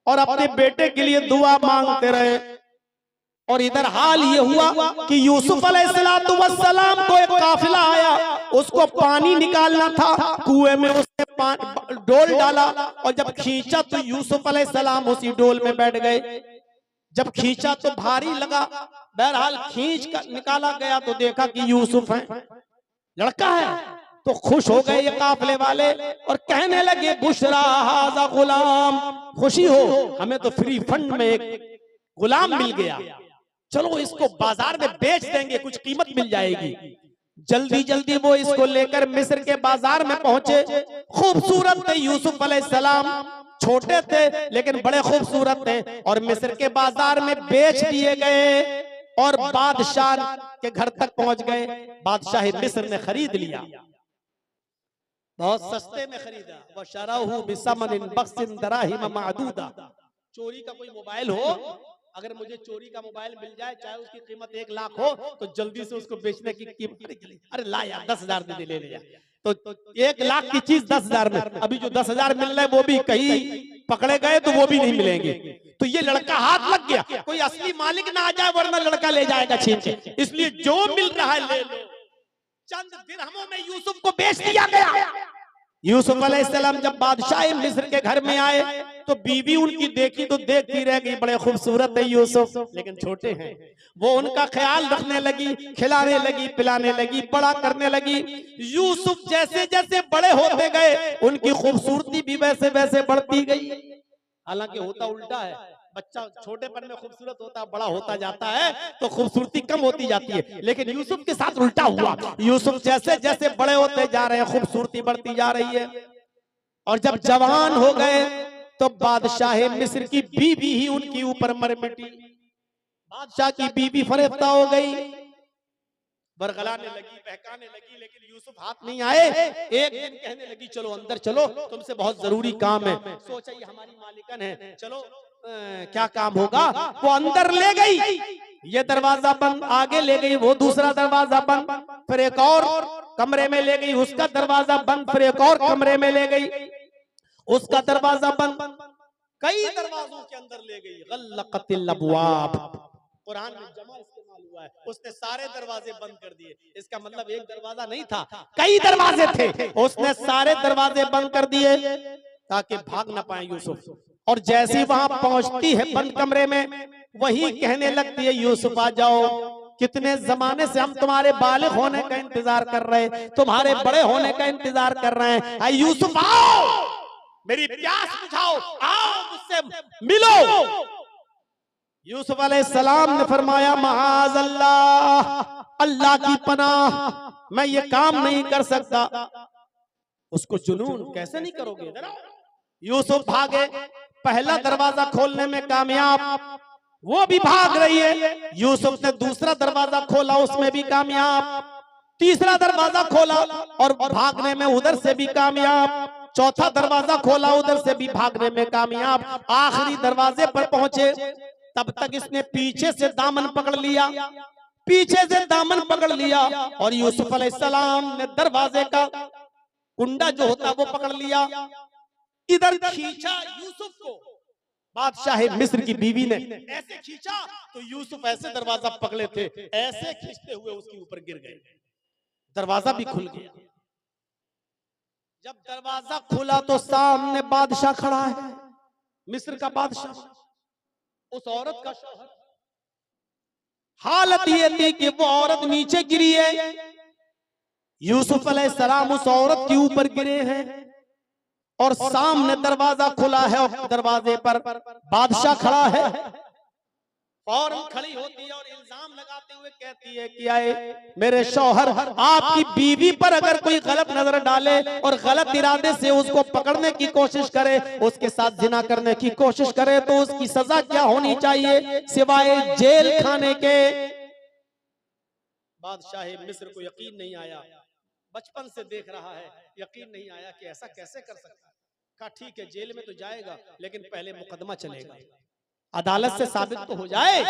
और अपने बेटे के लिए दुआ मांगते रहे। और इधर हाल ये हुआ कि यूसुफ अलैहिस्सलातु वस्सलाम को एक काफिला आया, उसको पानी निकालना था, कुएं में उसने डोल डाला और जब खींचा तो यूसुफ अलैहिस्सलाम उसी डोल में बैठ गए। जब खींचा तो भारी लगा, बहरहाल खींच कर निकाला गया तो देखा कि यूसुफ है, लड़का है। तो खुश हो गए ये काफिले वाले और कहने लगे बुशरा हाज़ा गुलाम, खुशी हो, हमें तो फ्री फंड में एक गुलाम मिल गया, चलो इसको बाजार में बेच देंगे, कुछ कीमत मिल जाएगी। जल्दी जल्दी वो इसको लेकर मिस्र के बाजार में पहुंचे। खूबसूरत थे यूसुफ अलैहिस्सलाम, छोटे थे लेकिन बड़े खूबसूरत थे और मिस्र के बाजार में बेच दिए गए और बादशाह के घर तक पहुंच गए। बादशाह मिस्र ने खरीद लिया, बहुत सस्ते में खरीदा। वशराहु बिसमनिन बख्सिन दराहिम मादूदा। चोरी का कोई मोबाइल हो, अगर मुझे चोरी का मोबाइल मिल जाए, चाहे उसकी कीमत 1 लाख हो, तो जल्दी से उसको बेचने की कीमत, अरे ला यार 10,000 दे ले यार, तो 1 लाख की चीज 10,000 में, अभी जो 10,000 मिल रहा है वो भी कहीं पकड़े गए तो वो भी नहीं मिलेंगे। तो ये लड़का हाथ लग गया, कोई असली मालिक ना आ जाए वरना लड़का ले जाएगा छीन के, इसलिए जो मिल रहा है ले लो। चंद दिरहमों में यूसुफ को बेच दिया गया। यूसुफ अलैहिस्सलाम जब बादशाह मिस्र के घर में आए तो बीवी उनकी देखी तो देखती रह गई, बड़े खूबसूरत है यूसुफ, लेकिन छोटे हैं। वो उनका ख्याल रखने लगी, खिलाने लगी, पिलाने लगी, बड़ा करने लगी। यूसुफ जैसे जैसे बड़े होते गए उनकी खूबसूरती भी वैसे वैसे बढ़ती गई। हालांकि होता उल्टा है, बच्चा छोटेपन में खूबसूरत होता है, बड़ा होता जाता है तो खूबसूरती कम होती जाती है, लेकिन यूसुफ के साथ उल्टा हुआ। यूसुफ जैसे जैसे बड़े होते जा रहे हैं खूबसूरती बढ़ती जा रही है और जब जवान हो गए तो बादशाह मिस्र की बीवी ही उनके ऊपर मर मिटी। बादशाह की बीवी फरेफ्ता हो गई, बरगलाने लगी, बहकाने लगी, लेकिन यूसुफ हाथ नहीं आए। एक दिन कहने लगी चलो अंदर चलो, तुमसे बहुत जरूरी काम है। सोचा ये हमारी मालिकन है, चलो क्या काम होगा। वो अंदर ले गई, ये दरवाजा बंद, आगे ले गई, वो दूसरा दरवाजा बंद, फिर एक और कमरे में ले गई, उसका दरवाजा बंद, फिर एक और कमरे में ले गई, उसका दरवाजा बंद, कई दरवाजों के अंदर ले गई। गल्लक़तिल अबवाब, कुरान में जमा इस्तेमाल हुआ है, उसने सारे दरवाजे बंद कर दिए। इसका मतलब एक दरवाजा नहीं था, कई दरवाजे थे, उसने सारे दरवाजे बंद कर दिए ताकि भाग ना पाए यूसुफ। और जैसे वहां पहुंचती है बंद कमरे में, वही कहने लगती है यूसुफ आ जाओ, कितने जमाने से हम तुम्हारे बालिग होने का इंतजार कर रहे, तुम्हारे बड़े होने का इंतजार कर रहे हैं। यूसुफ आओ, मेरी प्यास बुझाओ, आओ मुझसे मिलो। यूसुफ अलैहिस्सलाम ने फरमाया महाज़ अल्लाह, अल्लाह की पनाह, मैं ये काम नहीं कर सकता। उसको जुनून, कैसे नहीं करोगे। यूसुफ भागे, पहला दरवाजा खोलने में कामयाब, वो भी भाग रही है। यूसुफ ने दूसरा दरवाजा खोला, उसमें भी कामयाब, तीसरा दरवाजा खोला और भागने में उधर से भी कामयाब, चौथा दरवाजा खोला, उधर से भी भागने में कामयाब। आखिरी दरवाजे पर पहुंचे, तब तक इसने पीछे से दामन पकड़ लिया, पीछे से दामन पकड़ लिया और यूसुफ अलैहिस्सलाम ने दरवाजे का कुंडा जो होता वो पकड़ लिया, इधर खींचा यूसुफ को। बादशाह मिस्र की बीवी ने ऐसे खींचा तो यूसुफ ऐसे दरवाजा पकड़े थे, ऐसे खींचते हुए उसके ऊपर गिर गए, दरवाजा भी खुल गया। जब दरवाजा खुला तो सामने बादशाह खड़ा है, मिस्र का बादशाह, उस औरत का शौहर। हालत ये थी कि वो औरत नीचे गिरी है, यूसुफ अलैहिस्सलाम उस औरत के ऊपर गिरे हैं और सामने दरवाजा खुला है और दरवाजे पर बादशाह खड़ा है। फौरन खड़ी होती है और इल्जाम लगाते हुए कहती है कि आए मेरे शौहर, आपकी बीवी पर अगर कोई गलत नजर डाले और गलत इरादे से उसको पकड़ने की कोशिश करे, उसके साथ जिना करने की कोशिश करे, तो उसकी सजा क्या होनी चाहिए सिवाय जेल खाने के। बादशाह मिस्र को यकीन नहीं आया, बचपन से देख रहा है, यकीन नहीं आया कि ऐसा कैसे कर सकता है। कहा ठीक है, जेल में तो जाएगा लेकिन पहले मुकदमा चलेगा, अदालत से साबित तो हो जाए।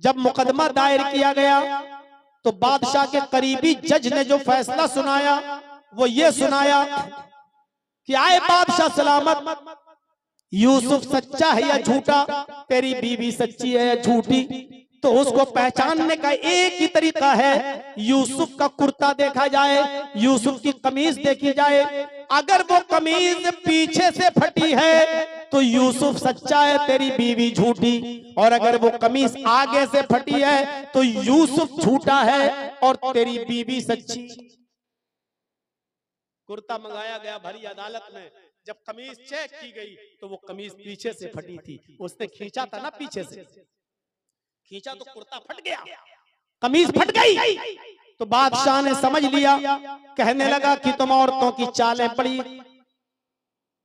जब मुकदमा दायर किया गया तो बादशाह के करीबी जज ने जो फैसला सुनाया वो ये सुनाया कि आए बादशाह सलामत, यूसुफ सच्चा है या झूठा, तेरी बीवी सच्ची है या झूठी, तो उसको पहचानने का एक ही तरीका है, यूसुफ का कुर्ता देखा जाए, यूसुफ की कमीज देखी जाए। अगर वो कमीज पीछे से फटी है तो यूसुफ सच्चा है, तेरी बीवी झूठी, और अगर वो कमीज आगे से फटी है तो यूसुफ झूठा है और तेरी बीवी सच्ची। कुर्ता मंगाया गया भरी अदालत में, जब कमीज चेक की गई तो वो कमीज पीछे से फटी थी, उसने खींचा था ना पीछे से, खींचा तो कुर्ता फट गया, कमीज फट गई। तो बादशाह ने समझ लिया, कहने लगा कि तुम औरतों की चालें बड़ी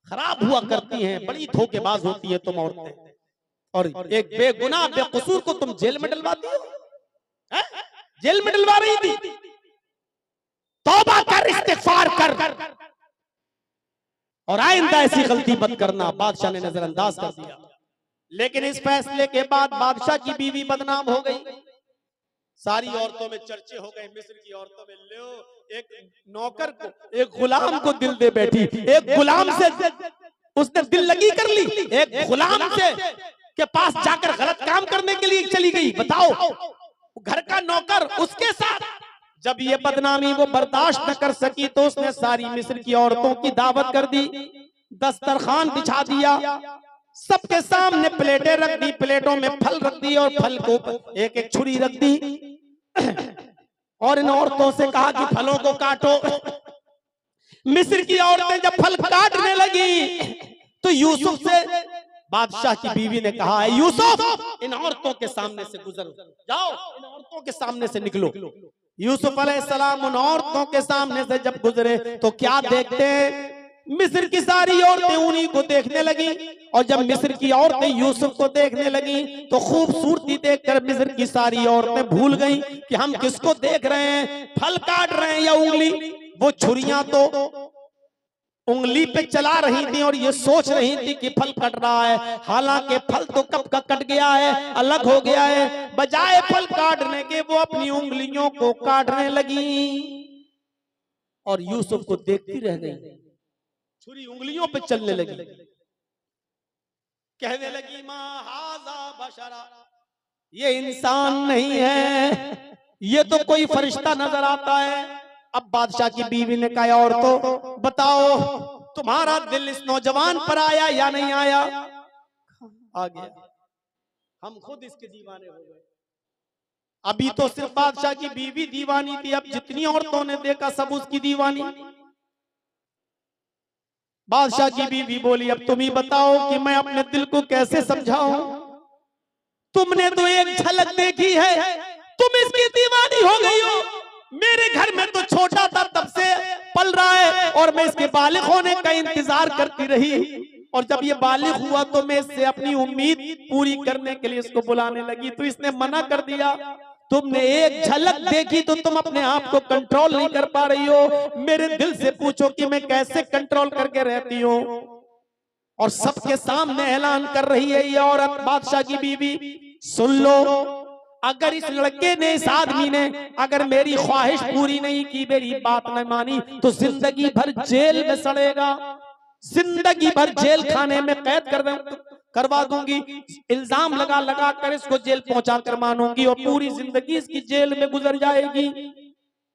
खराब हुआ करती हैं, बड़ी धोखेबाज होती है तुम औरतें, और एक बेगुनाह बेकसूर को तुम जेल में डलवाती हो, जेल में डलवा रही थी। तौबा कर, इस्तिगफार कर और आइंदा ऐसी गलती मत करना। बादशाह ने नजरअंदाज कर दिया, लेकिन इस फैसले के बाद बादशाह की बीवी बदनाम हो गई, सारी औरतों में चर्चे हो गए, मिस्र की औरतों में। लो, एक नौकर को, एक गुलाम को दिल दे बैठी, एक गुलाम से उसने दिल लगी कर ली, एक गुलाम से के पास जाकर गलत काम करने के लिए चली गई। बताओ, घर का नौकर उसके साथ। जब ये बदनामी वो बर्दाश्त न कर सकी तो उसने सारी मिस्र की औरतों की दावत कर दी, दस्तरखान बिछा दिया, सबके सामने प्लेटें रख दी, प्लेटों में फल रख दी और फल को एक एक छुरी रख दी और इन औरतों से कहा कि फलों को काटो। मिस्र की औरतें जब फल काटने लगी तो यूसुफ से बादशाह की बीवी ने कहा, है यूसुफ, इन औरतों के सामने से गुजर जाओ, इन औरतों के सामने से निकलो। यूसुफ अलैहिस्सलाम उन औरतों के सामने से जब गुजरे तो क्या देखते हैं, मिस्र की सारी औरतें उन्हीं को देखने लगी, और जब मिस्र की औरतें यूसुफ को देखने लगी तो खूबसूरती देखकर मिस्र की सारी औरतें भूल गईं कि हम किसको देख रहे हैं, फल काट रहे हैं या उंगली। वो छुरियां तो उंगली पे चला रही थी और ये सोच रही थी कि फल कट रहा है, हालांकि फल तो कब का कट गया है, अलग हो गया है। बजाय फल काटने के वो अपनी उंगलियों को काटने लगी और यूसुफ को देखती रह गई, छुरी उंगलियों पे चलने लगी, कहने लगी, मां हाजा बशरा, ये इंसान नहीं है, ये तो कोई फरिश्ता नजर आता है। अब बादशाह की बीवी ने कहा, और तो बताओ तुम्हारा दिल इस नौजवान पर आया या नहीं आया? आ गया, हम खुद इसके दीवाने हो गए। अभी तो सिर्फ बादशाह की बीवी दीवानी थी, अब जितनी औरतों ने देखा सब उसकी दीवानी। बादशाह की बीवी बोली, अब तुम ही बताओ कि मैं अपने दिल को कैसे समझाऊं? तुमने तो एक झलक देखी है, तुम इसकी दीवानी हो गई हो। मेरे घर में तो छोटा था तब से पल रहा है और मैं इसके बालिग होने का इंतजार करती रही, और जब ये बालिग हुआ तो मैं इससे अपनी उम्मीद पूरी करने के लिए इसको बुलाने लगी, तो इसने मना कर दिया। तुमने एक झलक देखी तो तुम अपने आप को कंट्रोल नहीं कर पा रही हो। मेरे दिल से पूछो कि मैं कैसे कंट्रोल करके रहती हूँ। और सबके सामने ऐलान कर रही है ये औरत, बादशाह की बीवी, सुन लो, अगर इस लड़के ने, इस आदमी ने अगर मेरी ख्वाहिश पूरी नहीं की, मेरी बात न मानी, तो जिंदगी भर जेल में सड़ेगा, जिंदगी भर जेल खाने में कैद करवा दूंगी, इल्जाम लगा लगा कर इसको जेल पहुंचा कर मानूंगी और पूरी जिंदगी इसकी जेल में गुजर जाएगी।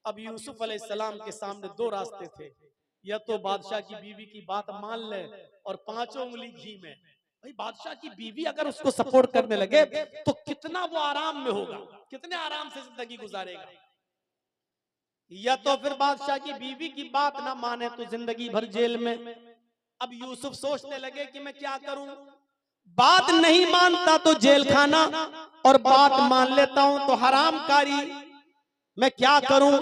अब यूसुफ अलैहिस्सलाम के सामने दो रास्ते थे, या तो बादशाह की बीवी की बात मान ले और 5 उंगली घी में। भाई बादशाह की बीवी अगर उसको सपोर्ट करने लगे तो कितना वो आराम में होगा, कितने आराम से जिंदगी गुजारेगा। या तो फिर बादशाह की बीवी की बात ना माने तो जिंदगी भर जेल में। अब यूसुफ सोचने लगे कि मैं क्या करूं, बात नहीं मानता तो जेल खाना और बात मान लेता हूं तो हरामकारी, मैं क्या करूं।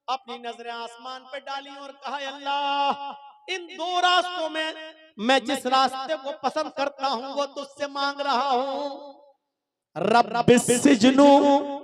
अपनी नजरें आसमान पे डाली और कहा, अल्लाह इन दो रास्तों में मैं जिस रास्ते को पसंद करता हूं वो तुझसे मांग रहा हूं। रब्बिस्सिज्नु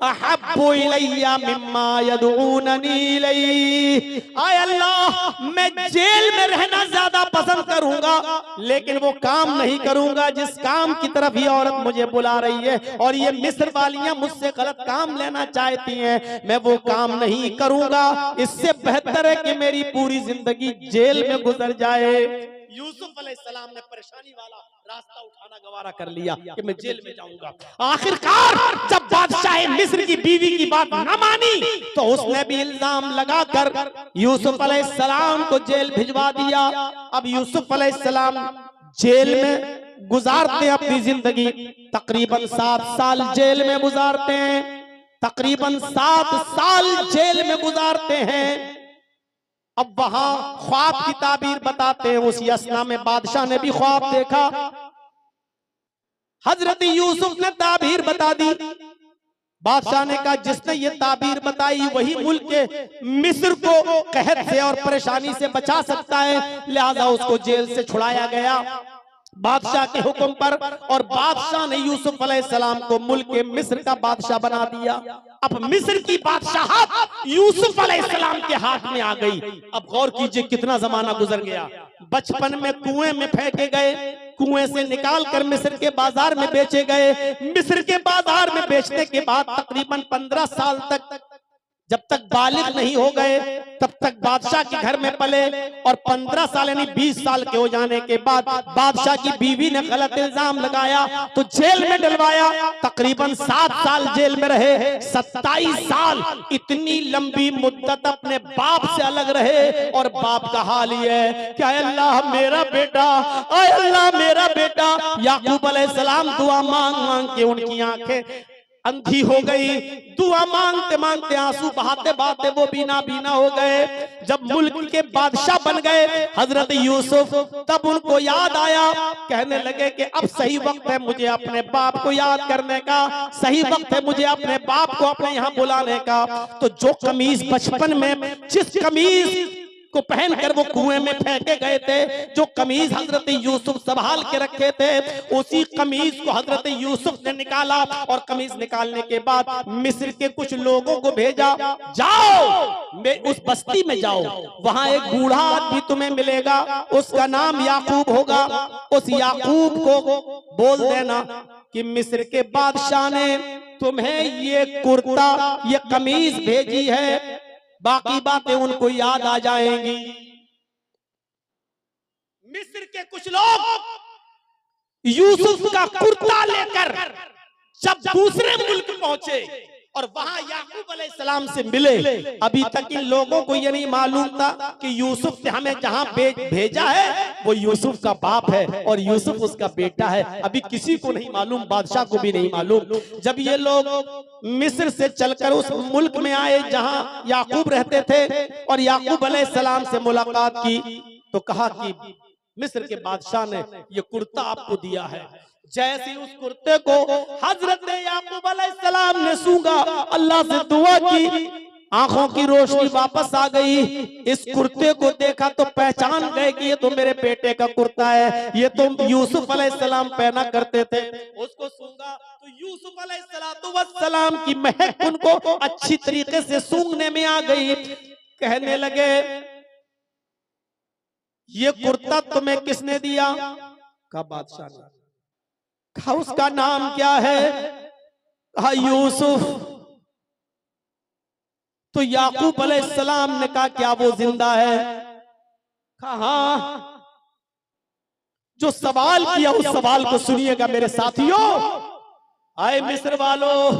अहब्बु इलैया मिम्मा यदऊननी इलैहि। आय अल्लाह मैं जेल में रहना ज्यादा पसंद करूंगा, लेकिन वो काम नहीं करूंगा जिस काम की तरफ ये औरत मुझे बुला रही है, और ये मिस्र वालियां मुझसे गलत काम लेना चाहती हैं, मैं वो काम नहीं करूंगा। इससे बेहतर है कि मेरी पूरी जिंदगी जेल में गुजर जाए। यूसुफ अलैहिस्सलाम ने परेशानी वाला रास्ता उठाना गवारा कर लिया कि मैं जेल में जाऊंगा। आखिरकार जब बादशाह मिस्र की बीवी की बात न मानी तो उसने भी इल्जाम लगाकर यूसुफ अलैहिस्सलाम को जेल भिजवा दिया। अब यूसुफ अलैहिस्सलाम जेल में गुजारते अपनी जिंदगी, तकरीबन 7 साल जेल में गुजारते हैं, तकरीबन 7 साल जेल में गुजारते हैं। अब वहां ख्वाब की ताबीर बताते हैं, उस यसना में बादशाह ने भी ख्वाब देखा। हजरत यूसुफ ने ताबीर बता दी। बादशाह ने कहा जिसने ये ताबीर बताई वही मुल्क के मिस्र को कहत से और परेशानी से बचा सकता है, लिहाजा उसको जेल से छुड़ाया गया बादशाह के हुक्म पर, और बादशाह ने यूसुफ अलैहिस्सलाम को मुल्क के मिस्र का बादशाह बना दिया। अब मिस्र की बादशाहत यूसुफ अलैहिस्सलाम के हाथ में आ गई। अब गौर कीजिए कितना जमाना गुजर गया। बचपन में कुएं में फेंके गए, कुएं से निकाल कर मिस्र के बाजार में बेचे गए, मिस्र के बाजार में बेचने के बाद तकरीबन 15 साल तक, जब तक बालिग नहीं हो गए तब तक बादशाह के घर में पले, और 15 साल यानी 20 साल के हो जाने के बाद बादशाह की बीवी ने गलत इल्जाम लगाया तो जेल में डलवाया। तकरीबन 7 साल जेल में रहे, 27 साल इतनी लंबी मुद्दत अपने बाप से अलग रहे। और बाप का हाल ये है कि अल्लाह मेरा बेटा, अल्लाह मेरा बेटा। याकूब अलैहिस्सलाम दुआ मांग मांग के उनकी आंखें अंधी हो गई, दुआ मांगते मांगते आंसू बहाते बहाते वो बीना बीना हो गए। जब मुल्क के बादशाह बन गए हजरत यूसुफ, तब उनको याद आया, कहने लगे कि अब सही वक्त है मुझे अपने बाप को याद करने का, सही वक्त है मुझे अपने बाप को अपने यहाँ बुलाने का। तो जो कमीज बचपन में, जिस कमीज को पहनकर वो कुएं में फेंके गए थे, जो कमीज हजरत यूसुफ संभाल के रखे थे, उसी कमीज को हजरत यूसुफ ने निकाला, और कमीज निकालने के बाद मिस्र के कुछ लोगों को भेजा, जाओ उस बस्ती में जाओ, वहां एक बूढ़ा आदमी तुम्हें मिलेगा, उसका नाम याकूब होगा, उस याकूब को बोल देना कि मिस्र के बादशाह ने तुम्हें ये कुर्ता, ये कमीज भेजी है, बाकी बातें उनको याद आ जाएंगी। मिस्र के कुछ लोग यूसुफ का कुर्ता लेकर जब दूसरे मुल्क पहुंचे और वहां याकूब अलैहिस्सलाम से मिले, अभी तक इन लोगों को ये नहीं मालूम था कि यूसुफ ने हमें जहां भेजा है वो यूसुफ का बाप है और यूसुफ उसका बेटा है। अभी किसी को नहीं मालूम, बादशाह को भी नहीं मालूम। जब ये लोग मिस्र से चलकर उस मुल्क में आए जहां याकूब रहते थे और याकूब अलैहिस्सलाम से मुलाकात की, तो कहा कि मिस्र के बादशाह ने ये कुर्ता आपको दिया है। जैसे उस कुर्ते को हजरत याकूब अलैहिस्सलाम ने सूंघा, अल्लाह से दुआ की, आंखों की रोशनी वापस आ गई। इस कुर्ते को देखा तो पहचान गए कि ये तो मेरे बेटे का कुर्ता है, ये तो यूसुफ अलैहिस्सलाम पहना करते थे। उसको सूंघा तो यूसुफ अलैहिस्सलाम की महक उनको अच्छी तरीके से सूंघने में आ गई। कहने लगे ये कुर्ता तुम्हें किसने दिया? कहा बादशाह ने। कहा उसका नाम क्या है? कहा यूसुफ। तो याकूब अलैहिस्सलाम ने कहा क्या वो जिंदा है? कहा हाँ। जो सवाल किया उस सवाल को सुनिएगा मेरे साथियों। आए मिस्र वालों,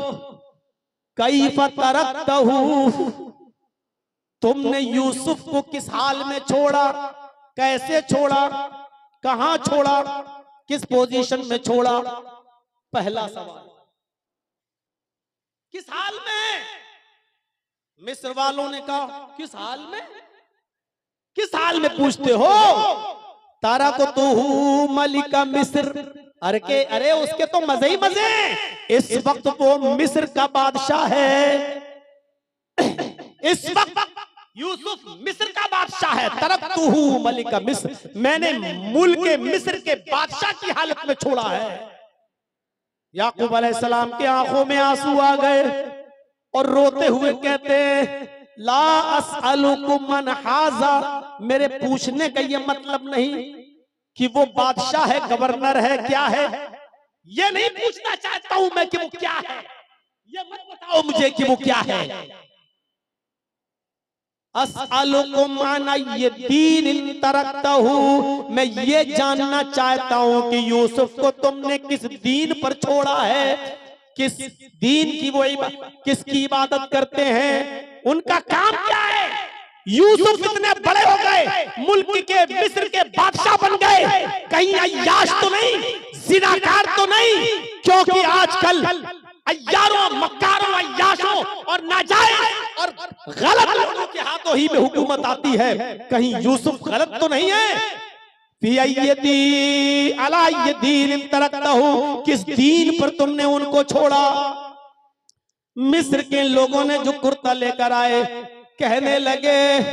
कैफ तरकतहू, तुमने यूसुफ को किस हाल में छोड़ा, कैसे छोड़ा, कहां छोड़ा, किस पोजीशन में छोड़ा? पहला सवाल, किस हाल में? मिस्र वालों ने कहा किस हाल में? किस हाल में पूछते हो? तारा को तू मलिका मिस्र। अरे उसके तो मजे ही मजे। इस वक्त वो मिस्र का बादशाह है। इस वक्त यूसुफ मिस्र का बादशाह है। तरकतुहू मलिका मिस्र, मैंने मुल्क मिस्र के बादशाह की हालत में छोड़ा है। याकूब अलैहिस्सलाम की आंखों में आंसू आ गए और रोते हुए कहते ला अस्अलुकुम मन हाजा, मेरे पूछने का ये मतलब नहीं कि वो बादशाह है, गवर्नर है, क्या है, ये नहीं पूछना चाहता हूं मैं कि वो क्या है। ये मत बताओ मुझे कि वो क्या है। अस्अलुकुम अन ये दीन इन तरकतहू, मैं ये जानना चाहता हूं कि यूसुफ को तुमने किस दीन पर छोड़ा है, किस दीन की वो किसकी इबादत करते हैं, उनका काम क्या है। यूसुफ इतने बड़े हो गए, मुल्क के मिस्र के बादशाह बन गए, कहीं अय्याश तो नहीं, जिनाकार तो नहीं, क्योंकि आजकल अय्यारों, मक्कारों, अय्याशों और नाजायज और गलत लोगों के हाथों ही में हुकूमत आती है। कहीं यूसुफ गलत तो नहीं है। किस दीन पर तुमने उनको छोड़ा? मिस्र के लोगों ने जो कुर्ता लेकर आए, कहने लगे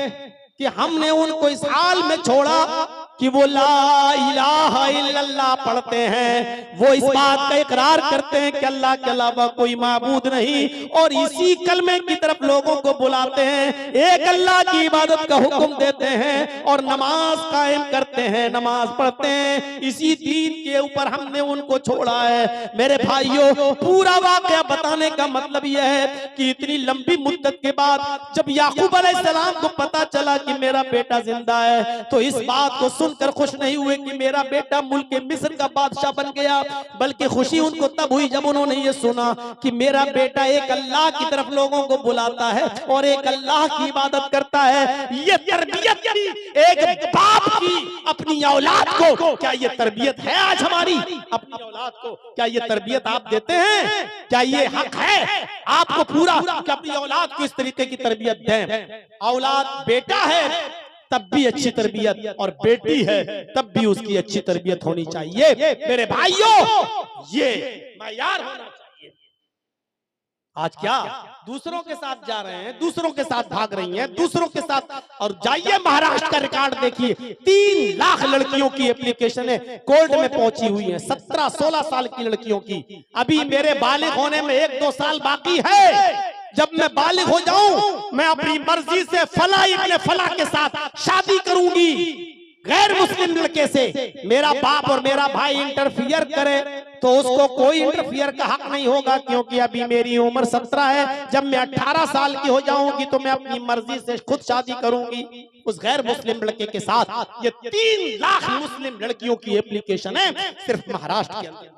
कि हमने उनको इस हाल में छोड़ा कि वो ला इलाहा इल्लल्लाह पढ़ते हैं, वो इस बात का इकरार करते हैं कि अल्लाह के अलावा कोई माबूद नहीं, और इसी कलमे की तरफ लोगों को बुलाते हैं, एक अल्लाह की इबादत का हुक्म देते हैं और नमाज कायम करते हैं, नमाज पढ़ते हैं। इसी दीन के ऊपर हमने उनको छोड़ा है। मेरे भाइयों, पूरा वाकया बताने का मतलब यह है कि इतनी लंबी मुद्दत के बाद जब याकूब अलैहिस्सलाम को पता चला कि मेरा बेटा जिंदा है, तो इस बात को कर खुश नहीं हुए कि मेरा बेटा मुल्क मिस्र का बादशाह बन गया, बल्कि खुशी उनको तब हुई जब उन्होंने ये सुना कि मेरा बेटा एक अल्लाह की तरफ लोगों को बुलाता है और एक अल्लाह की इबादत करता है। ये तरबियत की एक बाप की अपनी औलाद को, क्या ये तरबियत है आज हमारी? अपनी औलाद को क्या ये तरबियत आप देते हैं? क्या ये हक है आपको पूरा कि अपनी औलाद को इस तरीके की तरबियत दें? औलाद बेटा है तब भी अच्छी तरबियत, और बेटी है तब भी उसकी अच्छी तरबियत होनी चाहिए। मेरे भाइयों, ये मायार होना चाहिए। आज क्या दूसरों के साथ जा रहे हैं, दूसरों के साथ भाग रही हैं, दूसरों के साथ। और जाइए महाराष्ट्र का रिकॉर्ड देखिए, 3 लाख लड़कियों की एप्लीकेशन कोर्ट में पहुंची हुई है, 17-16 साल की लड़कियों की। अभी मेरे बालिग होने में 1-2 साल बाकी है। जब मैं बालिग हो जाऊं, मैं अपनी मर्जी से फला इब्ने फला के साथ शादी करूंगी, गैर मुस्लिम लड़के से। मेरा बाप और मेरा भाई इंटरफियर करे तो उसको कोई इंटरफियर का हक नहीं होगा, क्योंकि अभी मेरी उम्र 17 है। जब मैं 18 साल की हो जाऊंगी तो मैं अपनी मर्जी से खुद शादी करूंगी उस गैर मुस्लिम लड़के के साथ। ये 3 लाख मुस्लिम लड़कियों की एप्लीकेशन है सिर्फ महाराष्ट्र के अंदर,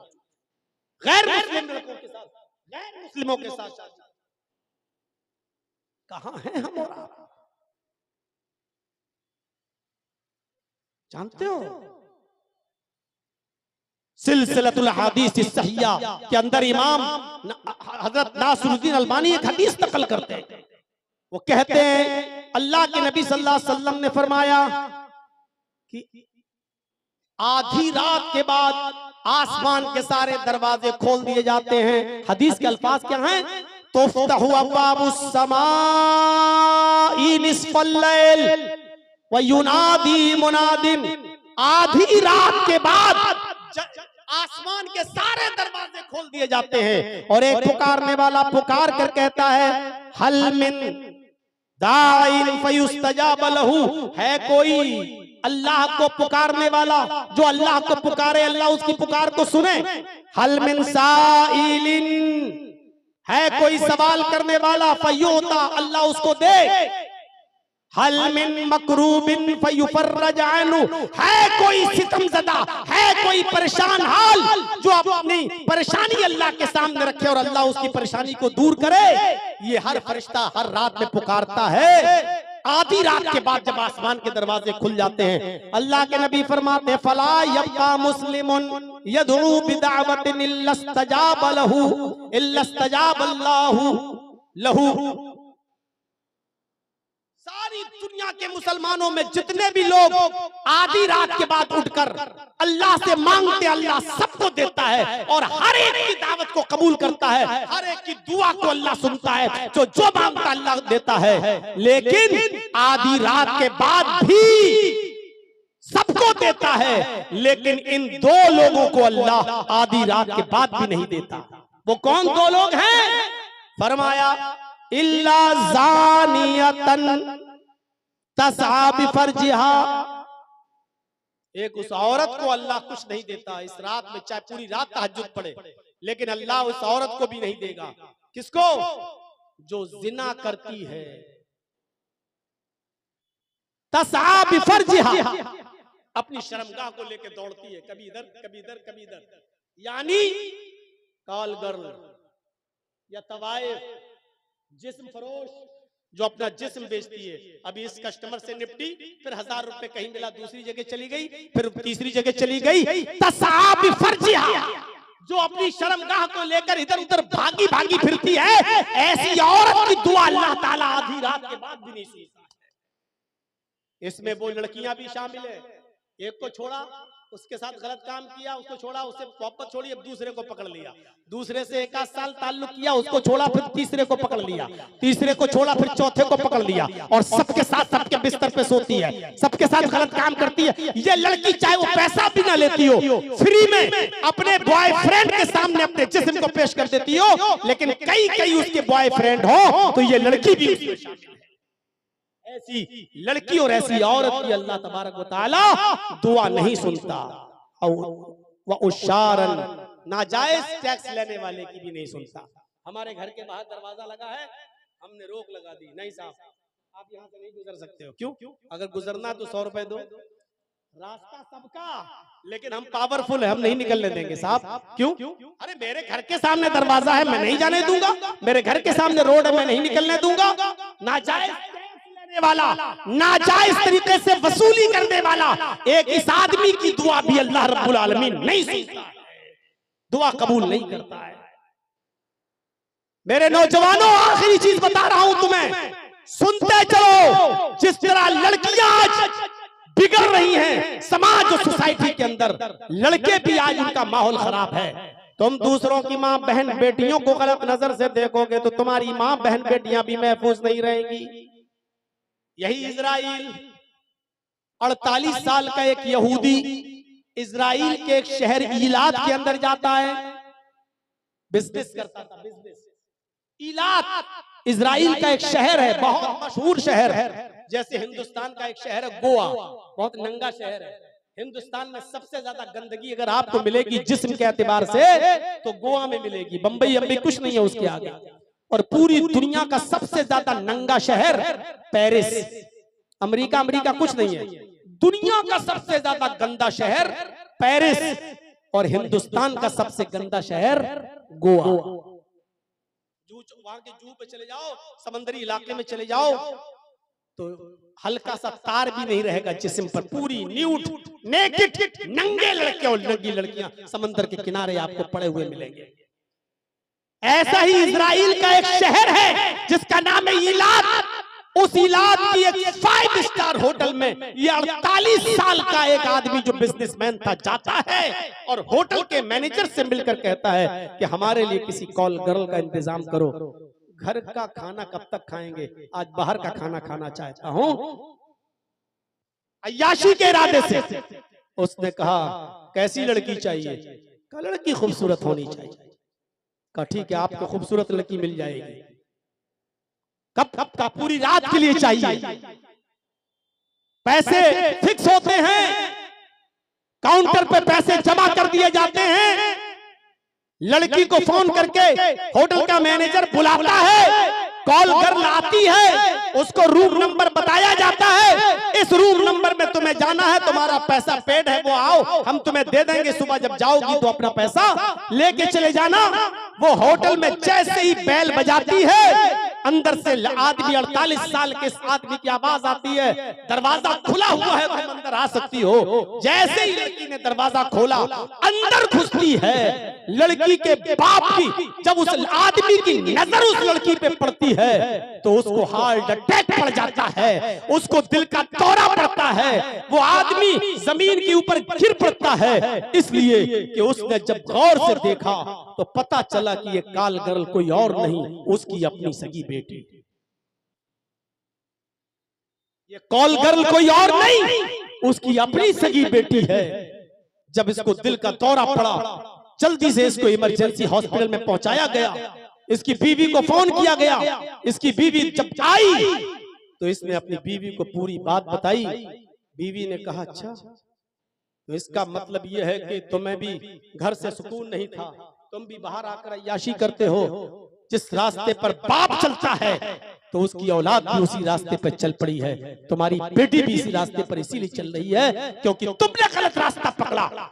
गैर मुस्लिम लड़कों के साथ, गैर मुस्लिमों के साथ। कहां है हम और आप? जानते हो, सिलसिलतुल हदीस सहिया के अंदर इमाम हजरत नासरुद्दीन अलबानी एक हदीस नकल करते हैं। वो कहते हैं अल्लाह के नबी सल्लल्लाहु अलैहि वसल्लम ने फरमाया कि आधी रात के बाद आसमान के सारे दरवाजे खोल दिए जाते हैं। हदीस के अल्फाज क्या हैं? तुफ्तहु अब्वाबुस समाई निस्फल लैल व युनादी मुनादिन। आधी रात के बाद आसमान के सारे दरवाजे खोल दिए जाते हैं और एक पुकारने वाला पुकार कर कहता है हल मिन दाइन फयुस्तजाब लहू, है कोई अल्लाह को पुकारने वाला जो अल्लाह को पुकारे, अल्लाह उसकी पुकार को सुने। हल मिन साइलिन, है कोई सवाल करने वाला फयूता, अल्लाह उसको दे। हल मिन मकरूबिन फयुफर्रज अन्हु, है कोई सितमज़दा, है कोई परेशान हाल जो अपनी परेशानी अल्लाह के सामने रखे और अल्लाह उसकी परेशानी को दूर करे। ये हर फरिश्ता हर रात में पुकारता है। आधी रात के बाद जब आसमान के दरवाजे खुल जाते हैं, अल्लाह के नबी फरमाते फला यब्का मुस्लिमुन यदउ बिदावतिन इल्लस्तजाब लहू इल्लस्तजाब अल्लाहु लहू। सारी दुनिया के मुसलमानों में जितने भी लोग आधी रात के बाद उठकर अल्लाह से मांगते, अल्लाह सबको देता है और हर एक की दावत को कबूल करता है, हर एक की दुआ को अल्लाह सुनता है, जो मांगता अल्लाह देता है। लेकिन आधी रात के बाद भी सबको देता है, लेकिन इन दो लोगों को अल्लाह आधी रात के बाद भी नहीं देता। वो कौन दो लोग हैं? फरमाया इल्ला ज़ानियतन तसआ बिफर्जिहा, एक उस औरत को अल्लाह कुछ नहीं देता इस रात में, चाहे पूरी रात तहज्जुद पड़े, लेकिन अल्लाह उस औरत को भी नहीं देगा। किसको? जो जिना करती है। तसआ बिफर्जिहा, अपनी शर्मगाह को लेकर दौड़ती है, कभी इधर कभी इधर कभी इधर, यानी कॉल गर्ल या तवाइफ, जिस्म फरोश जो अपना जिस्म बेचती है। अभी इस कस्टमर से निपटी, फिर 1000 रुपए कहीं मिला, दूसरी जगह चली गई, फिर तीसरी जगह चली गई। तसआ बिफर्जिहा, जो अपनी शर्मगाह को लेकर इधर उधर भागी भागी फिरती है, ऐसी औरत की दुआ अल्लाह ताला आधी रात के बाद भी नहीं सुनता है। इसमें वो लड़कियां भी शामिल है। एक को छोड़ा, उसके साथ गलत काम किया, उसको छोड़ा, उससे मोहब्बत छोड़ी, अब दूसरे को पकड़ लिया, दूसरे से 1 आध साल ताल्लुक किया, उसको छोड़ा, फिर तीसरे को पकड़ लिया, तीसरे को छोड़ा, फिर चौथे को पकड़ लिया, और सबके साथ सबके बिस्तर पे सोती है, सबके साथ गलत काम करती है। ये लड़की चाहे वो पैसा भी ना लेती हो, फ्री में अपने बॉयफ्रेंड के सामने अपने जिस्म को पेश कर देती हो, लेकिन कई कई उसके बॉयफ्रेंड हो तो ये लड़की भी उसमें शामिल है। ऐसी लड़की और ऐसी औरत की अल्लाह तबारक व तआला दुआ नहीं सुनता। और उशारन, नाजायज टैक्स लेने वाले की भी नहीं सुनता। हमारे घर के बाहर दरवाजा लगा है, हमने रोक लगा दी, नहीं साहब आप यहाँ से नहीं गुजर सकते हो। क्यों? अगर गुजरना तो 100 रुपए दो। रास्ता सबका, लेकिन हम पावरफुल है, हम नहीं निकलने देंगे साहब। क्यों? अरे मेरे घर के सामने दरवाजा है, मैं नहीं जाने दूंगा, मेरे घर के सामने रोड है, मैं नहीं निकलने दूंगा। नाजायज वाला, नाजायज तरीके से वसूली करने वाला एक इस आदमी की दुआ भी अल्लाह रब्बुल आलमीन नहीं सुनता है, दुआ कबूल नहीं करता है। मेरे नौजवानों, आखिरी चीज बता रहा हूं तुम्हें, सुनते चलो। जिस तरह लड़कियां आज बिगड़ रही हैं समाज और सोसाइटी के अंदर, लड़के भी आज उनका माहौल खराब है। तुम दूसरों की माँ बहन बेटियों को गलत नजर से देखोगे तो तुम्हारी माँ बहन बेटियां भी महफूज नहीं रहेंगी। यही इजराइल 48 साल का एक यहूदी इजराइल के एक शहर ईलात के अंदर जाता है, बिजनेस करता था। बिजनेस ईलात इजराइल का एक शहर है, बहुत मशहूर शहर है, जैसे हिंदुस्तान का एक शहर है गोवा, बहुत नंगा शहर है। हिंदुस्तान में सबसे ज्यादा गंदगी अगर आपको मिलेगी जिस्म के एतबार से तो गोवा में मिलेगी, बंबई अम्बई कुछ नहीं है उसके आगे। और पूरी दुनिया का सबसे ज्यादा नंगा शहर पेरिस, अमेरिका कुछ नहीं है, दुनिया का सबसे ज्यादा गंदा शहर पेरिस, और हिंदुस्तान का सबसे गंदा शहर गोवा। वहां के जू पे चले जाओ, समंदरी इलाके में चले जाओ, तो हल्का सा तार भी नहीं रहेगा जिस्म पर, पूरी न्यूड नेकेड नंगे लड़के और नंगी लड़कियां समंदर के किनारे आपको पड़े हुए मिलेंगे। ऐसा ही इजराइल का एक शहर है जिसका नाम है ईलात। उस ईलात की एक 5 स्टार होटल में ये 48 साल का एक आदमी जो बिजनेसमैन था जाता है और होटल के मैनेजर से मिलकर कहता है कि हमारे लिए किसी कॉल गर्ल का इंतजाम करो, घर का खाना कब तक खाएंगे, आज बाहर का खाना खाना चाहता हूं। अय्याशी के इरादे से उसने कहा कैसी लड़की चाहिए? कहा लड़की खूबसूरत होनी चाहिए। कहा ठीक है आपको खूबसूरत लड़की मिल जाएगी। कब का? पूरी रात के लिए चाहिए। पैसे फिक्स होते हैं, काउंटर पे पैसे जमा कर दिए जाते हैं, लड़की को फोन करके होटल का मैनेजर बुलाता है, कॉल गर्ल आती है, उसको रूम नंबर बताया जाता है, इस रूम नंबर में तुम्हें जाना है, तुम्हारा पैसा पेड है, वो आओ हम तुम्हें दे देंगे, सुबह जब जाओगी तो अपना पैसा लेके चले जाना। वो होटल में जैसे ही बेल बजाती है, अंदर से आदमी 48 साल के आदमी की आवाज आती है, दरवाजा खुला हुआ है, तुम अंदर आ सकती हो। जैसे ही लड़की ने दरवाजा खोला, अंदर घुसती है, लड़की के बाप की जब उस आदमी की नजर उस लड़की पे पड़ती है तो उसको हार्ट अटैक पड़ जाता है, उसको दिल का दौरा पड़ता है, वो आदमी जमीन के ऊपर गिर पड़ता है, इसलिए कि उसने जब गौर से देखा तो पता चला कि ये काल गर्ल कोई और नहीं, उसकी अपनी सगी बेटी। ये कॉल गर्ल कोई और नहीं, उसकी अपनी सगी बेटी है। जब इसको दिल का दौरा पड़ा, जल्दी से इसको इमरजेंसी हॉस्पिटल में पहुंचाया गया, इसकी बीवी को फोन किया गया। इसकी बीवी जब आई तो इसने अपनी बीवी को पूरी बात बताई। बीवी ने कहा अच्छा, तो इसका मतलब यह है कि तुम्हें भी घर से सुकून नहीं था, तुम भी बाहर आकर अय्याशी करते हो। जिस रास्ते पर बाप चलता है तो उसकी औलाद भी उसी रास्ते पर चल पड़ी है। तुम्हारी बेटी भी इसी रास्ते पर इसीलिए चल रही है क्योंकि तुमने गलत रास्ता पकड़ा,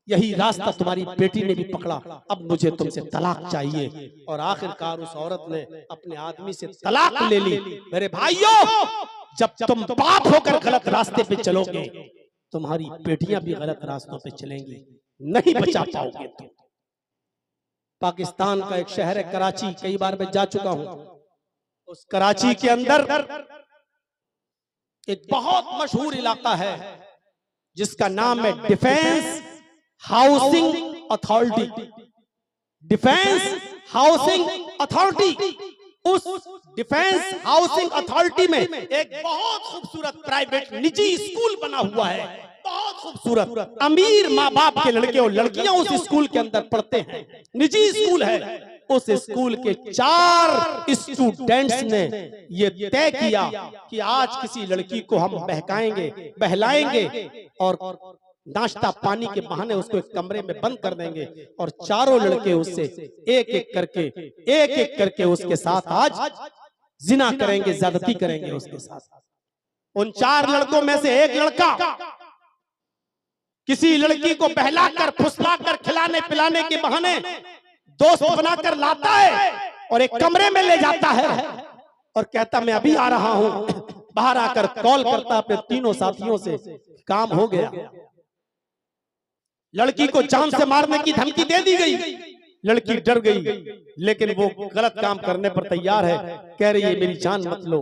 यही रास्ता तुम्हारी बेटी ने भी पकड़ा। अब मुझे तुमसे तलाक चाहिए। और आखिरकार उस औरत ने अपने आदमी से तलाक ले ली। मेरे भाइयों, जब तुम बाप होकर गलत रास्ते पे चलोगे, तुम्हारी बेटियां भी गलत रास्तों पे चलेंगी, नहीं बचा पाओगे तुम। पाकिस्तान का एक शहर है कराची, कई बार मैं जा चुका हूं। उस कराची के अंदर एक बहुत मशहूर इलाका है जिसका नाम है defence housing authority. Defence housing authority. उस डिफेंस हाउसिंग अथॉरिटी में एक बहुत खूबसूरत प्राइवेट निजी स्कूल बना हुआ है, बहुत खूबसूरत। अमीर माँ बाप के लड़के और लड़कियां उस स्कूल के अंदर पढ़ते हैं, निजी स्कूल है। उस स्कूल के 4 स्टूडेंट्स ने ये तय किया कि आज किसी लड़की को हम बहकाएंगे, बहलाएंगे और नाश्ता पानी के बहाने उसको एक कमरे में बंद कर देंगे और चारों लड़के उससे एक एक करके उसके साथ आज जिना करेंगे, ज्यादती करेंगे उसके साथ। उन 4 लड़कों में से एक लड़का किसी लड़की को बहलाकर फुसलाकर खिलाने पिलाने के बहाने दोस्त बनाकर लाता है और एक कमरे में ले जाता है और कहता मैं अभी आ रहा हूं। बाहर आकर कॉल करता अपने 3 साथियों से, काम हो गया। लड़की को जान से मारने की धमकी दे दी गई। लड़की डर गई, लेकिन वो गलत काम करने पर तैयार है। कह रही है मेरी जान मत लो,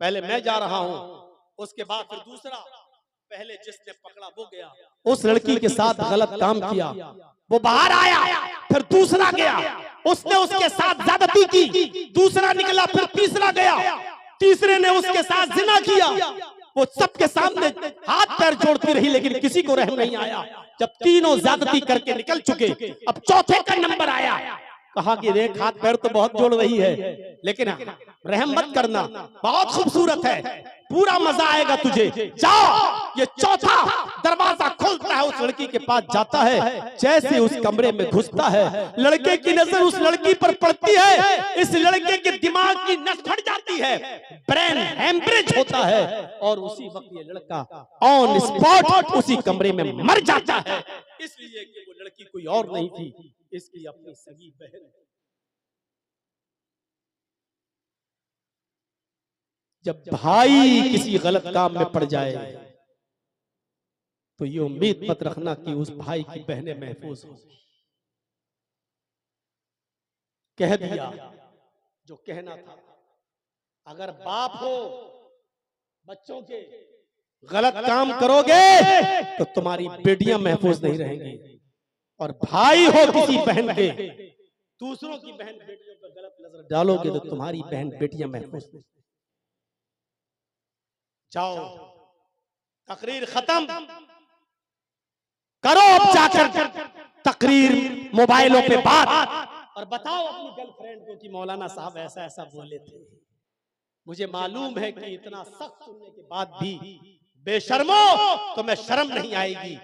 पहले मैं जा रहा हूं, उसके बाद फिर दूसरा। पहले जिसने पकड़ा वो गया, उस लड़की के साथ गलत काम किया, वो बाहर आया, फिर दूसरा गया, उसने उसके साथ ज्यादती की, दूसरा निकला, फिर तीसरा गया, तीसरे ने उसके साथ जिना किया। वो सबके सामने हाथ पैर जोड़ती रही लेकिन किसी को रहम नहीं आया। जब तीनों ज्यादती करके निकल चुके, अब चौथे का नंबर आया। कहा कि देख हाथ पैर तो बहुत जोड़ रही है लेकिन रहम मत करना, बहुत खूबसूरत है, पूरा मजा आएगा तुझे, जाओ। ये चौथा दरवाजा खोलता है, उस लड़की के पास जाता है। जैसे उस कमरे में घुसता है, लड़के की नजर उस लड़की पर पड़ती है, इस लड़के के दिमाग की नस फट जाती है, ब्रेन हेमरेज होता है और उसी वक्त ये लड़का ऑन स्पॉट उसी कमरे में मर जाता है। इसलिए कि वो लड़की कोई और नहीं थी, इसकी अपनी सगी बहन। जब भाई किसी गलत काम में पड़ जाए तो ये उम्मीद मत रखना कि उस भाई की बहनें महफूज होंगी। कह दिया जो कहना था। अगर बाप हो बच्चों के गलत काम करोगे तो तुम्हारी बेटियां महफूज नहीं रहेंगी, और भाई हो किसी बहन के, दूसरों की बहन बेटियों पर गलत नजर डालोगे तो तुम्हारी बहन बेटियां महफूज नहीं। जाओ, तकरीर खत्म करो, अब जाकर तकरीर मोबाइलों पे बात और बताओ अपनी गर्लफ्रेंड को कि मौलाना साहब ऐसा ऐसा बोले थे। मुझे मालूम है कि इतना सख्त सुनने के बाद भी बेशर्मो तुम्हें शर्म नहीं आएगी,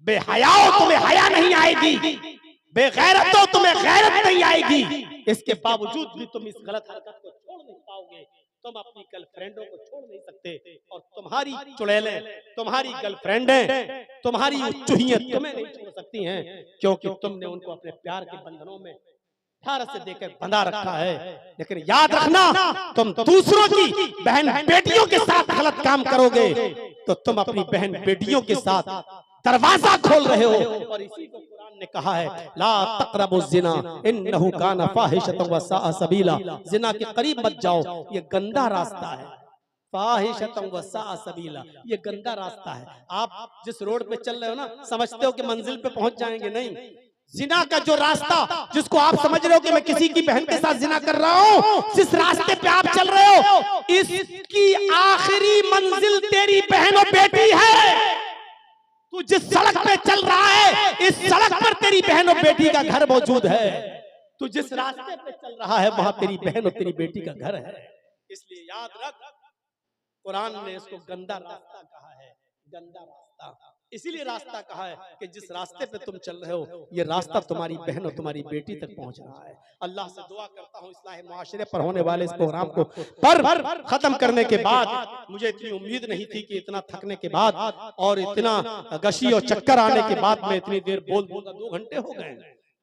बेहयाओ तुम्हें हया नहीं आएगी, बेगैरत हो, तुम्हें गैरत नहीं आएगी, इसके बावजूद भी तुम इस गलत हरकत को छोड़ नहीं पाओगे। तुम अपनी गर्लफ्रेंडों को छोड़ नहीं सकते, और तुम्हारी चुड़ैलें, तुम्हारी गर्लफ्रेंडें, तुम्हारी चूहियां तुम्हें नहीं छोड़ सकती हैं, क्योंकि तुमने उनको अपने प्यार के बंधनों में ठार से देकर बंधा रखा है। लेकिन याद रखना, तुम दूसरों की बहन बेटियों के साथ गलत काम करोगे तो तुम अपनी बहन बेटियों के साथ दरवाजा खोल रहे हो। और इसी को कुरान ने कहा है, ला तक़रबु ज़िना इन्नहु काना फ़ाहिशतन व साअ सबीला। जिना के करीब मत जाओ, ये गंदा रास्ता है। फ़ाहिशतन व साअ सबीला, ये गंदा रास्ता है। आप जिस रोड पे चल रहे हो ना, समझते हो कि मंजिल पे पहुंच जाएंगे, नहीं। जिना का जो रास्ता, जिसको आप समझ रहे हो कि मैं किसी की बहन के साथ जिना कर रहा हूं, जिस रास्ते पे आप चल रहे हो, इसकी आखिरी मंजिल तेरी बहन और बेटी है। तू जिस सड़क पे चल रहा है, इस सड़क पर तेरी बहन और बेटी का घर मौजूद है। तू जिस रास्ते पे चल रहा है, वहां तेरी बहन और तेरी बेटी का घर है। इसलिए याद रख, कुरान ने इसको गंदा रास्ता कहा है, गंदा रास्ता। इसीलिए रास्ता कहा है कि जिस रास्ते पे तुम चल रहे हो, ये रास्ता तुम्हारी बहन और तुम्हारी बेटी तक पहुंच रहा है। अल्लाह से दुआ करता हूँ, इस्लाह मुआशरे पर होने वाले इस प्रोग्राम को पर खत्म करने के बाद, मुझे इतनी उम्मीद नहीं थी कि इतना थकने के बाद और इतना गशी और चक्कर आने के बाद मैं इतनी देर बोल दूंगा। 2 घंटे हो गए,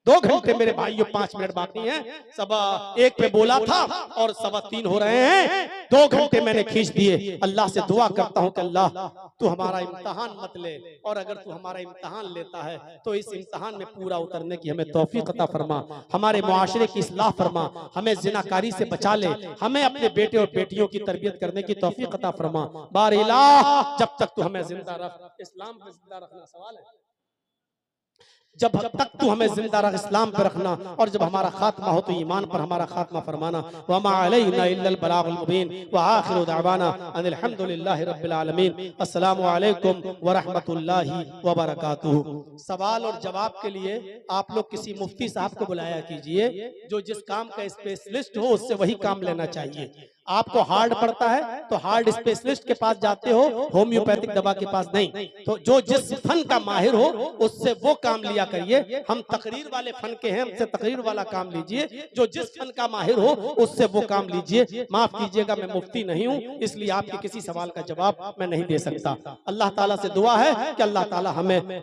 2 घंटे मेरे भाइयों, 5 मिनट बाकी हैं। 1:15 पे बोला था और 3:15 हो रहे हैं। 2 घंटे मैंने खींच दिए। अल्लाह से दुआ करता हूँ कि अल्लाह तू हमारा इम्तिहान मत ले, और अगर तू हमारा इम्तिहान लेता है तो इस इम्तिहान में पूरा उतरने की हमें तौफीक अता फरमा। हमारे मुआशरे की इस्लाह फरमा, हमें जिनाकारी से बचा ले, हमें अपने बेटे और बेटियों की तरबियत करने की तौफीक अता फरमा। बारिलाह, जब तक तू हमें जिंदा रख, इस्लाम पे जिंदा रखना सवाल है। जब तक तू हमें जिंदा रख, इस्लाम पर रखना, और जब हमारा खात्मा हो तो ईमान पर हमारा खात्मा फरमाना। वमा अलैना इल्लल बलागुल मुबीन व आखिरु दअवाना अनिल हम्दुलिल्लाहि रब्बिल आलमीन। अस्सलामु अलैकुम व रहमतुल्लाहि व बरकातुहू। सवाल और जवाब के लिए आप लोग किसी मुफ्ती साहब को बुलाया कीजिए, जो जिस काम का स्पेशलिस्ट हो उससे वही काम लेना चाहिए। आपको हार्ड पड़ता है तो हार्ड स्पेशलिस्ट के पास जाते हो, होम्योपैथिक दवा के पास नहीं। तो जो जिस फन का माहिर हो उससे वो काम लिया करिए। हम तकरीर वाले फन के हैं, हमसे तकरीर वाला काम लीजिए। जो जिस फन का माहिर हो उससे वो काम लीजिए। माफ कीजिएगा, मैं मुफ्ती नहीं हूँ, इसलिए आपके किसी सवाल का जवाब मैं नहीं दे सकता। अल्लाह ताला से दुआ है कि अल्लाह ताला हमें